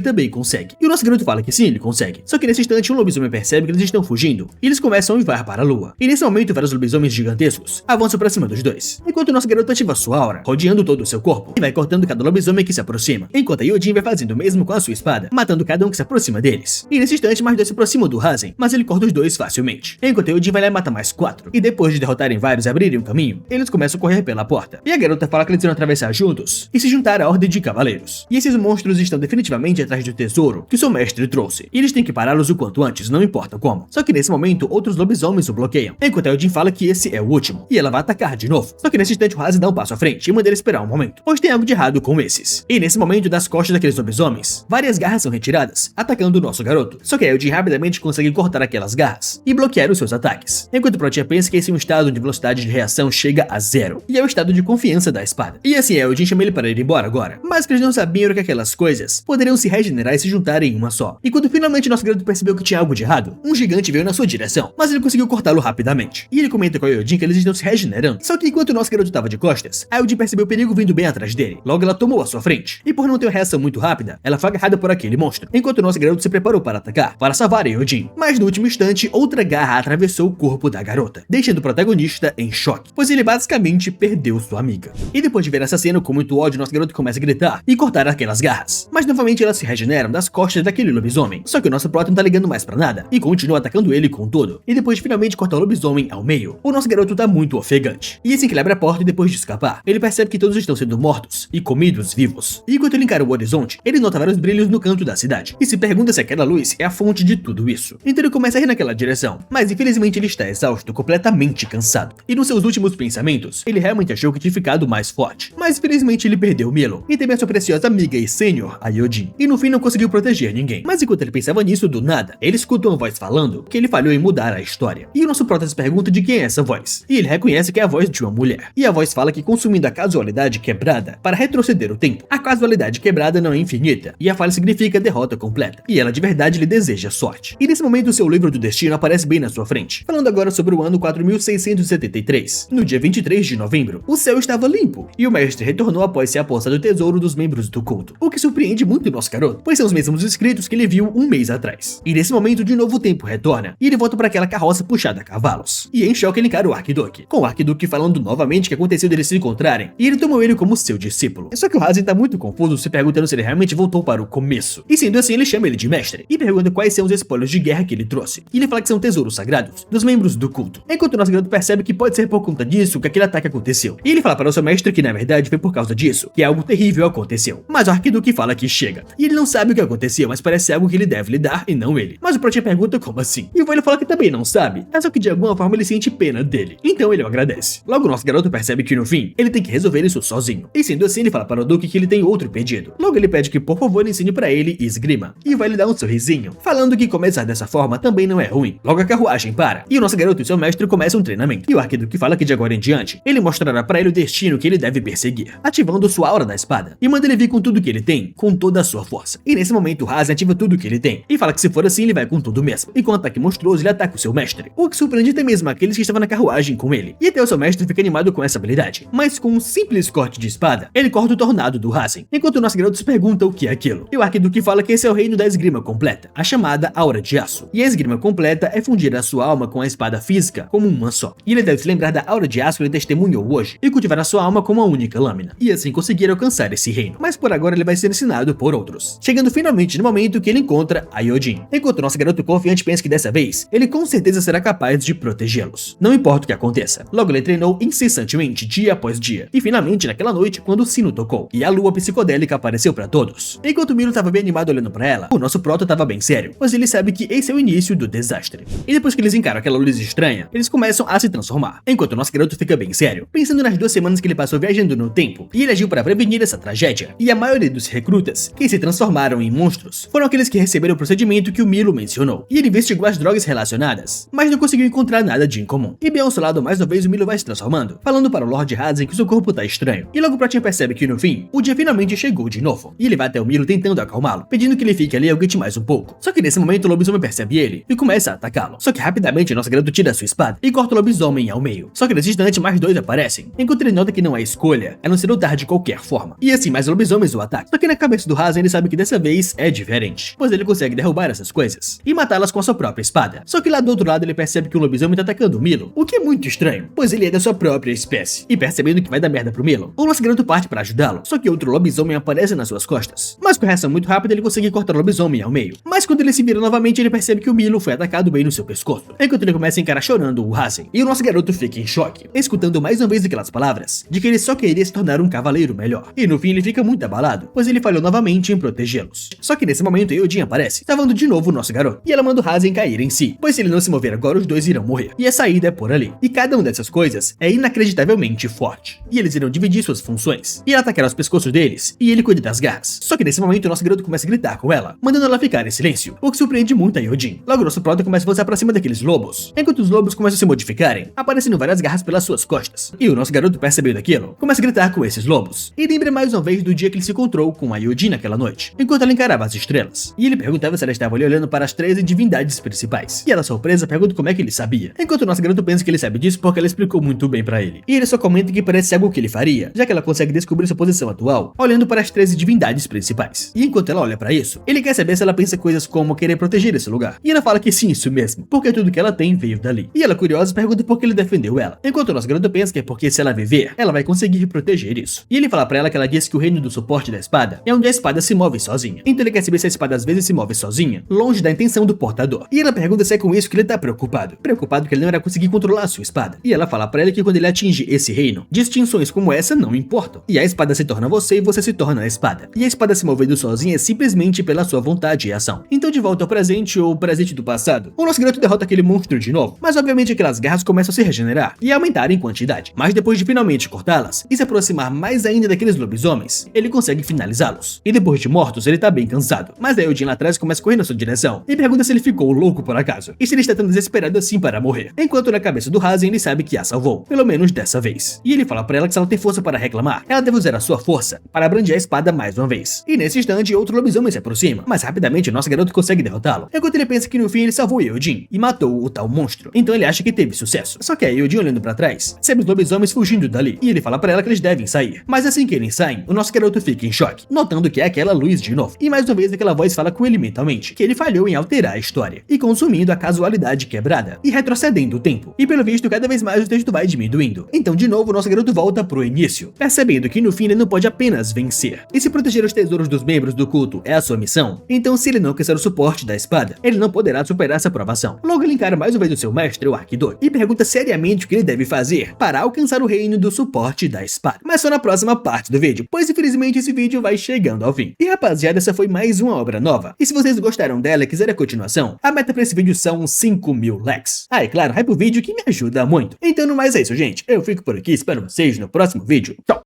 também consegue. E o nosso garoto fala que sim, ele consegue. Só que nesse instante um lobisomem percebe que eles estão fugindo, e eles começam a uivar para a lua. E nesse momento vários lobisomens gigantescos avançam pra cima dos dois, enquanto o nosso garoto ativa sua aura, rodeando todo o seu corpo, e vai cortando cada lobisomem que se aproxima, enquanto a Hyojin vai fazendo o mesmo com a sua espada, matando cada um que se aproxima deles. E nesse instante mais dois se aproximam do Rasen, mas ele corta os dois facilmente, enquanto a Hyojin vai lá e mata mais 4. E depois de derrotarem vários e abrirem um caminho, eles começam a correr pela porta. E a garota fala que eles irão atravessar juntos e se juntar à ordem de cavaleiros. E esses monstros estão definitivamente atrás do tesouro que seu mestre trouxe, e eles têm que pará-los o quanto antes, não importa como. Só que nesse momento outros lobisomens o bloqueiam, enquanto a Hyojin fala que esse é o último, e ela vai atacar de novo. Só que nesse instante o Rasen dá um passo à frente e manda ele esperar um momento, pois tem algo de errado com esses. E nesse momento, das costas daqueles lobisomens, várias garras são retiradas, atacando o nosso garoto. Só que a Hyojin rapidamente consegue cortar aquelas garras e bloquear os seus ataques, enquanto o Protea pensa que esse é um estado onde a velocidade de reação chega a 0, e é o estado de confiança da espada. E assim a Hyojin chama ele para ir embora agora, mas que eles não sabiam que aquelas coisas poderiam se regenerar e se juntarem em uma só. E quando finalmente nosso garoto percebeu que tinha algo de errado, um gigante veio na sua direção, mas ele conseguiu cortá-lo rapidamente. E ele comenta com a Hyojin que eles estão se regenerando. Só que enquanto o nosso garoto estava de costas, a Hyojin percebeu o perigo vindo bem atrás dele. Logo ela tomou a sua frente, e por não ter uma reação muito rápida, ela foi agarrada por aquele monstro, enquanto o nosso garoto se preparou para atacar, para salvar a Hyojin. Mas no último instante, outra garra atravessou o corpo da garota, deixando o protagonista em choque, pois ele basicamente perdeu sua amiga. E depois de ver essa cena com muito ódio, nosso garoto começa a gritar e cortar aquelas garras. Mas novamente elas se regeneram das costas daquele lobisomem. Só que o nosso prota não tá ligando mais pra nada, e continua atacando ele com tudo. E depois de finalmente cortar o lobisomem ao meio, o nosso garoto tá muito ofegante. E assim que ele abre a porta e depois de escapar, ele percebe que todos estão sendo mortos e comidos vivos. E enquanto ele encara o horizonte, ele nota vários brilhos no canto da cidade, e se pergunta se aquela luz é a fonte de tudo isso. Então ele começa a ir naquela direção, mas infelizmente ele está exausto, completamente cansado. E nos seus últimos pensamentos, ele realmente achou que tinha ficado mais forte. Mas infelizmente ele perdeu Milo, e também a sua preciosa amiga e sênior, a Hyojin. E no fim não conseguiu proteger ninguém. Mas enquanto ele pensava nisso, do nada, ele escuta uma voz falando que ele falhou em mudar a história. E o nosso prota se pergunta de quem é essa voz. E ele reconhece que é a voz de uma mulher. E a voz fala que consumindo a casualidade quebrada para retroceder o tempo, a casualidade quebrada não é infinita, e a falha significa derrota completa. E ela de verdade lhe deseja sorte. E nesse momento o seu livro do destino aparece bem na sua frente, falando agora sobre o ano 4673. No dia 23 de novembro, o céu estava limpo, e o mestre retornou após se apossar do tesouro dos membros do culto, o que surpreende muito o nosso garoto, pois são os mesmos escritos que ele viu um mês atrás. E nesse momento de novo o tempo retorna, e ele volta para aquela carroça puxada a cavalos. E em choque ele encara o Arquiduque, com o Arquiduque falando novamente que aconteceu deles se encontrarem, e ele tomou ele como seu discípulo. Só que o Rasen tá muito confuso, se perguntando se ele realmente voltou para o começo. E sendo assim, ele chama ele de mestre, e pergunta quais são os espólios de guerra que ele trouxe. E ele fala que são tesouros sagrados dos membros do culto. Enquanto o nosso garoto percebe que pode ser por conta disso que aquele ataque aconteceu. E ele fala para o seu mestre que na verdade foi por causa disso que algo terrível aconteceu. Mas o Arquiduque fala que chega. E ele não sabe o que aconteceu, mas parece algo que ele deve lidar e não ele. Mas o Protea pergunta como assim. E o Velho fala que também não sabe, é só que de alguma forma ele sente pena dele. Então ele o agradece. Logo o nosso garoto percebe que no fim, ele tem que resolver isso sozinho. E sendo assim, ele fala para o Duque que ele tem outro pedido. Logo ele pede que por favor ele ensine para ele esgrima. E vai lhe dar um sorrisinho, falando que começar dessa forma também não é ruim. Logo a carruagem para, e o nosso garoto e seu mestre começam um treinamento. E o Arquiduque fala que de agora em diante, ele mostrará para ele o destino que ele deve perseguir, ativando sua aura da espada, e manda ele vir com tudo que ele tem, com toda a sua força. E nesse momento o Rasen ativa tudo que ele tem, e fala que se for assim ele vai com tudo mesmo. E com um ataque monstruoso ele ataca o seu mestre, o que surpreende até mesmo aqueles que estavam na carruagem com ele. E até o seu mestre fica animado com essa habilidade, mas com um simples corte de espada, ele corta o tornado do Rasen, enquanto o nosso garoto se pergunta o que é aquilo. E o Arquiduque fala que esse é o reino da esgrima completa, a chamada aura de aço. E a esgrima completa é fundir a sua alma com a espada física como uma só. E ele deve se lembrar da aura de aço que ele testemunhou hoje, e cultivar a sua alma como uma única lâmina, e assim conseguir alcançar esse reino. Mas por agora ele vai ser ensinado por outros, chegando finalmente no momento que ele encontra a Hyojin. Enquanto o nosso garoto confiante pensa que dessa vez, ele com certeza será capaz de protegê-los, não importa o que aconteça. Logo ele treinou incessantemente dia após dia, e finalmente naquela noite quando o sino tocou, e a lua psicodélica apareceu para todos. Enquanto Milo estava bem animado olhando para ela, o nosso prota estava bem sério, pois ele sabe que esse é o início do desastre. E depois que eles encaram aquela luz estranha, eles começam a se transformar, enquanto o nosso garoto fica bem sério, pensando nas 2 semanas que ele passou viajando no tempo, e ele agiu para prevenir essa tragédia. E a maioria dos recrutas que se transformaram em monstros foram aqueles que receberam o procedimento que o Milo mencionou. E ele investigou as drogas relacionadas, mas não conseguiu encontrar nada de incomum. E bem ao seu lado lado, mais uma vez o Milo vai se transformando, falando para o Lord Hazen que seu corpo tá estranho. E logo Pratinha percebe que no fim, o dia finalmente chegou de novo. E ele vai até o Milo tentando acalmá-lo, pedindo que ele fique ali e aguente mais um pouco. Só que nesse momento o lobisomem percebe ele e começa a atacá-lo. Só que rapidamente nosso garoto tira sua espada e corta o lobisomem ao meio. Só que nesse instante mais dois aparecem, enquanto ele nota que não há escolha, a não ser lutar de qualquer forma. E assim mais lobisomens o atacam. Só que na cabeça do Hazen ele sabe que dessa vez é diferente, pois ele consegue derrubar essas coisas e matá-las com a sua própria espada. Só que lá do outro lado ele percebe que o lobisomem tá atacando o Milo, o que é muito estranho, pois ele é da sua própria espécie. E percebendo que vai dar merda pro Milo, o nosso garoto parte para ajudá-lo. Só que outro lobisomem aparece nas suas costas. Mas com reação muito rápida ele consegue cortar o lobisomem ao meio. Mas quando ele se vira novamente ele percebe que o Milo foi atacado bem no seu pescoço, enquanto ele começa a encarar chorando o Hazen. E o nosso garoto fica em choque, escutando mais uma vez aquelas palavras de que ele só queria se tornar um cavaleiro melhor. E no fim ele fica muito abalado, pois ele falhou novamente em protegê-los. Só que nesse momento Eudin aparece, salvando de novo o nosso garoto. E ela manda o Hazen cair em si, pois se ele não se mover agora os dois irão morrer. E a saída é por ali. E cada uma dessas coisas é inacreditavelmente forte. E eles irão dividir suas funções. E ela atacará os pescoços deles, e ele cuida das garras. Só que nesse momento o nosso garoto começa a gritar com ela, mandando ela ficar em silêncio, o que surpreende muito a Eudin. Logo nosso prota começa a avançar pra cima daqueles lobos. Enquanto os lobos começam a se modificarem, aparecendo várias garras pelas suas costas. E o nosso garoto, percebendo aquilo, começa a gritar com esses lobos. E lembra mais uma vez do dia que ele se encontrou com a Eudin naquela noite, enquanto ela encarava as estrelas. E ele perguntava se ela estava ali olhando para as 13 divindades principais. E ela, surpresa, pergunta como é que ele sabia. Enquanto o nosso garoto pensa que ele sabe disso porque ela explicou muito bem pra ele. E ele só comenta que parece algo que ele faria, já que ela consegue descobrir sua posição atual, olhando para as 13 divindades principais. E enquanto ela olha pra isso, ele quer saber se ela pensa coisas como querer proteger esse lugar. E ela fala que sim, isso mesmo, porque tudo que ela tem veio dali. E ela, curiosa, pergunta por que ele defendeu ela. Enquanto o nosso garoto pensa que é porque se ela viver, ela vai conseguir proteger isso. E ele fala pra ela que ela disse que o reino do suporte da espada é onde a espada se move sozinha. Então ele quer saber se a espada às vezes se move sozinha, longe da intenção do portador. E ela pergunta se é com isso que ele tá preocupado. Preocupado que ele não irá conseguir controlar a sua espada. E ela fala pra ele que quando ele atinge esse reino, distinções como essa não importam. E a espada se torna você e você se torna a espada. E a espada se movendo sozinha é simplesmente pela sua vontade e ação. Então de volta ao presente ou presente do passado, o nosso garoto derrota aquele monstro de novo. Mas obviamente aquelas garras começam a se regenerar e aumentar em quantidade. Mas depois de finalmente cortá-las e se aproximar mais ainda daqueles lobisomens, ele consegue finalizá-los. E depois de mortos, ele tá bem cansado. Mas daí o Jin lá atrás começa a correr na sua direção e pergunta se ele ficou louco por acaso. E se ele está tão desesperado assim para morrer. Enquanto na cabeça do Hazen ele sabe que a salvou, pelo menos dessa vez. E ele fala pra ela que se ela tem força para reclamar, ela deve usar a sua força para brandir a espada mais uma vez. E nesse instante outro lobisomem se aproxima, mas rapidamente o nosso garoto consegue derrotá-lo. Enquanto ele pensa que no fim ele salvou Eudin e matou o tal monstro. Então ele acha que teve sucesso. Só que a Eudin, olhando pra trás, percebe os lobisomens fugindo dali. E ele fala pra ela que eles devem sair. Mas assim que eles saem, o nosso garoto fica em choque, notando que é aquela luz de novo. E mais uma vez aquela voz fala com ele mentalmente que ele falhou em alterar a história e consumindo a casualidade quebrada e retrocedendo o tempo. E pelo visto cada vez mais o texto vai diminuindo. Então de novo o nosso garoto volta pro início, percebendo que no fim ele não pode apenas vencer. E se proteger os tesouros dos membros do culto é a sua missão, então se ele não quiser o suporte da espada, ele não poderá superar essa provação. Logo ele encara mais uma vez o seu mestre, o Arquidor, e pergunta seriamente o que ele deve fazer para alcançar o reino do suporte da espada. Mas só na próxima parte do vídeo, pois infelizmente esse vídeo vai chegando ao fim. E rapaziada, essa foi mais uma obra nova. E se vocês gostaram dela e quiserem a continuação, a meta para esse vídeo são 5.000 likes. Ah, e claro, hype o vídeo que me ajuda muito. Então no mais é isso, gente. Eu fico por aqui, espero vocês no próximo vídeo. Tchau!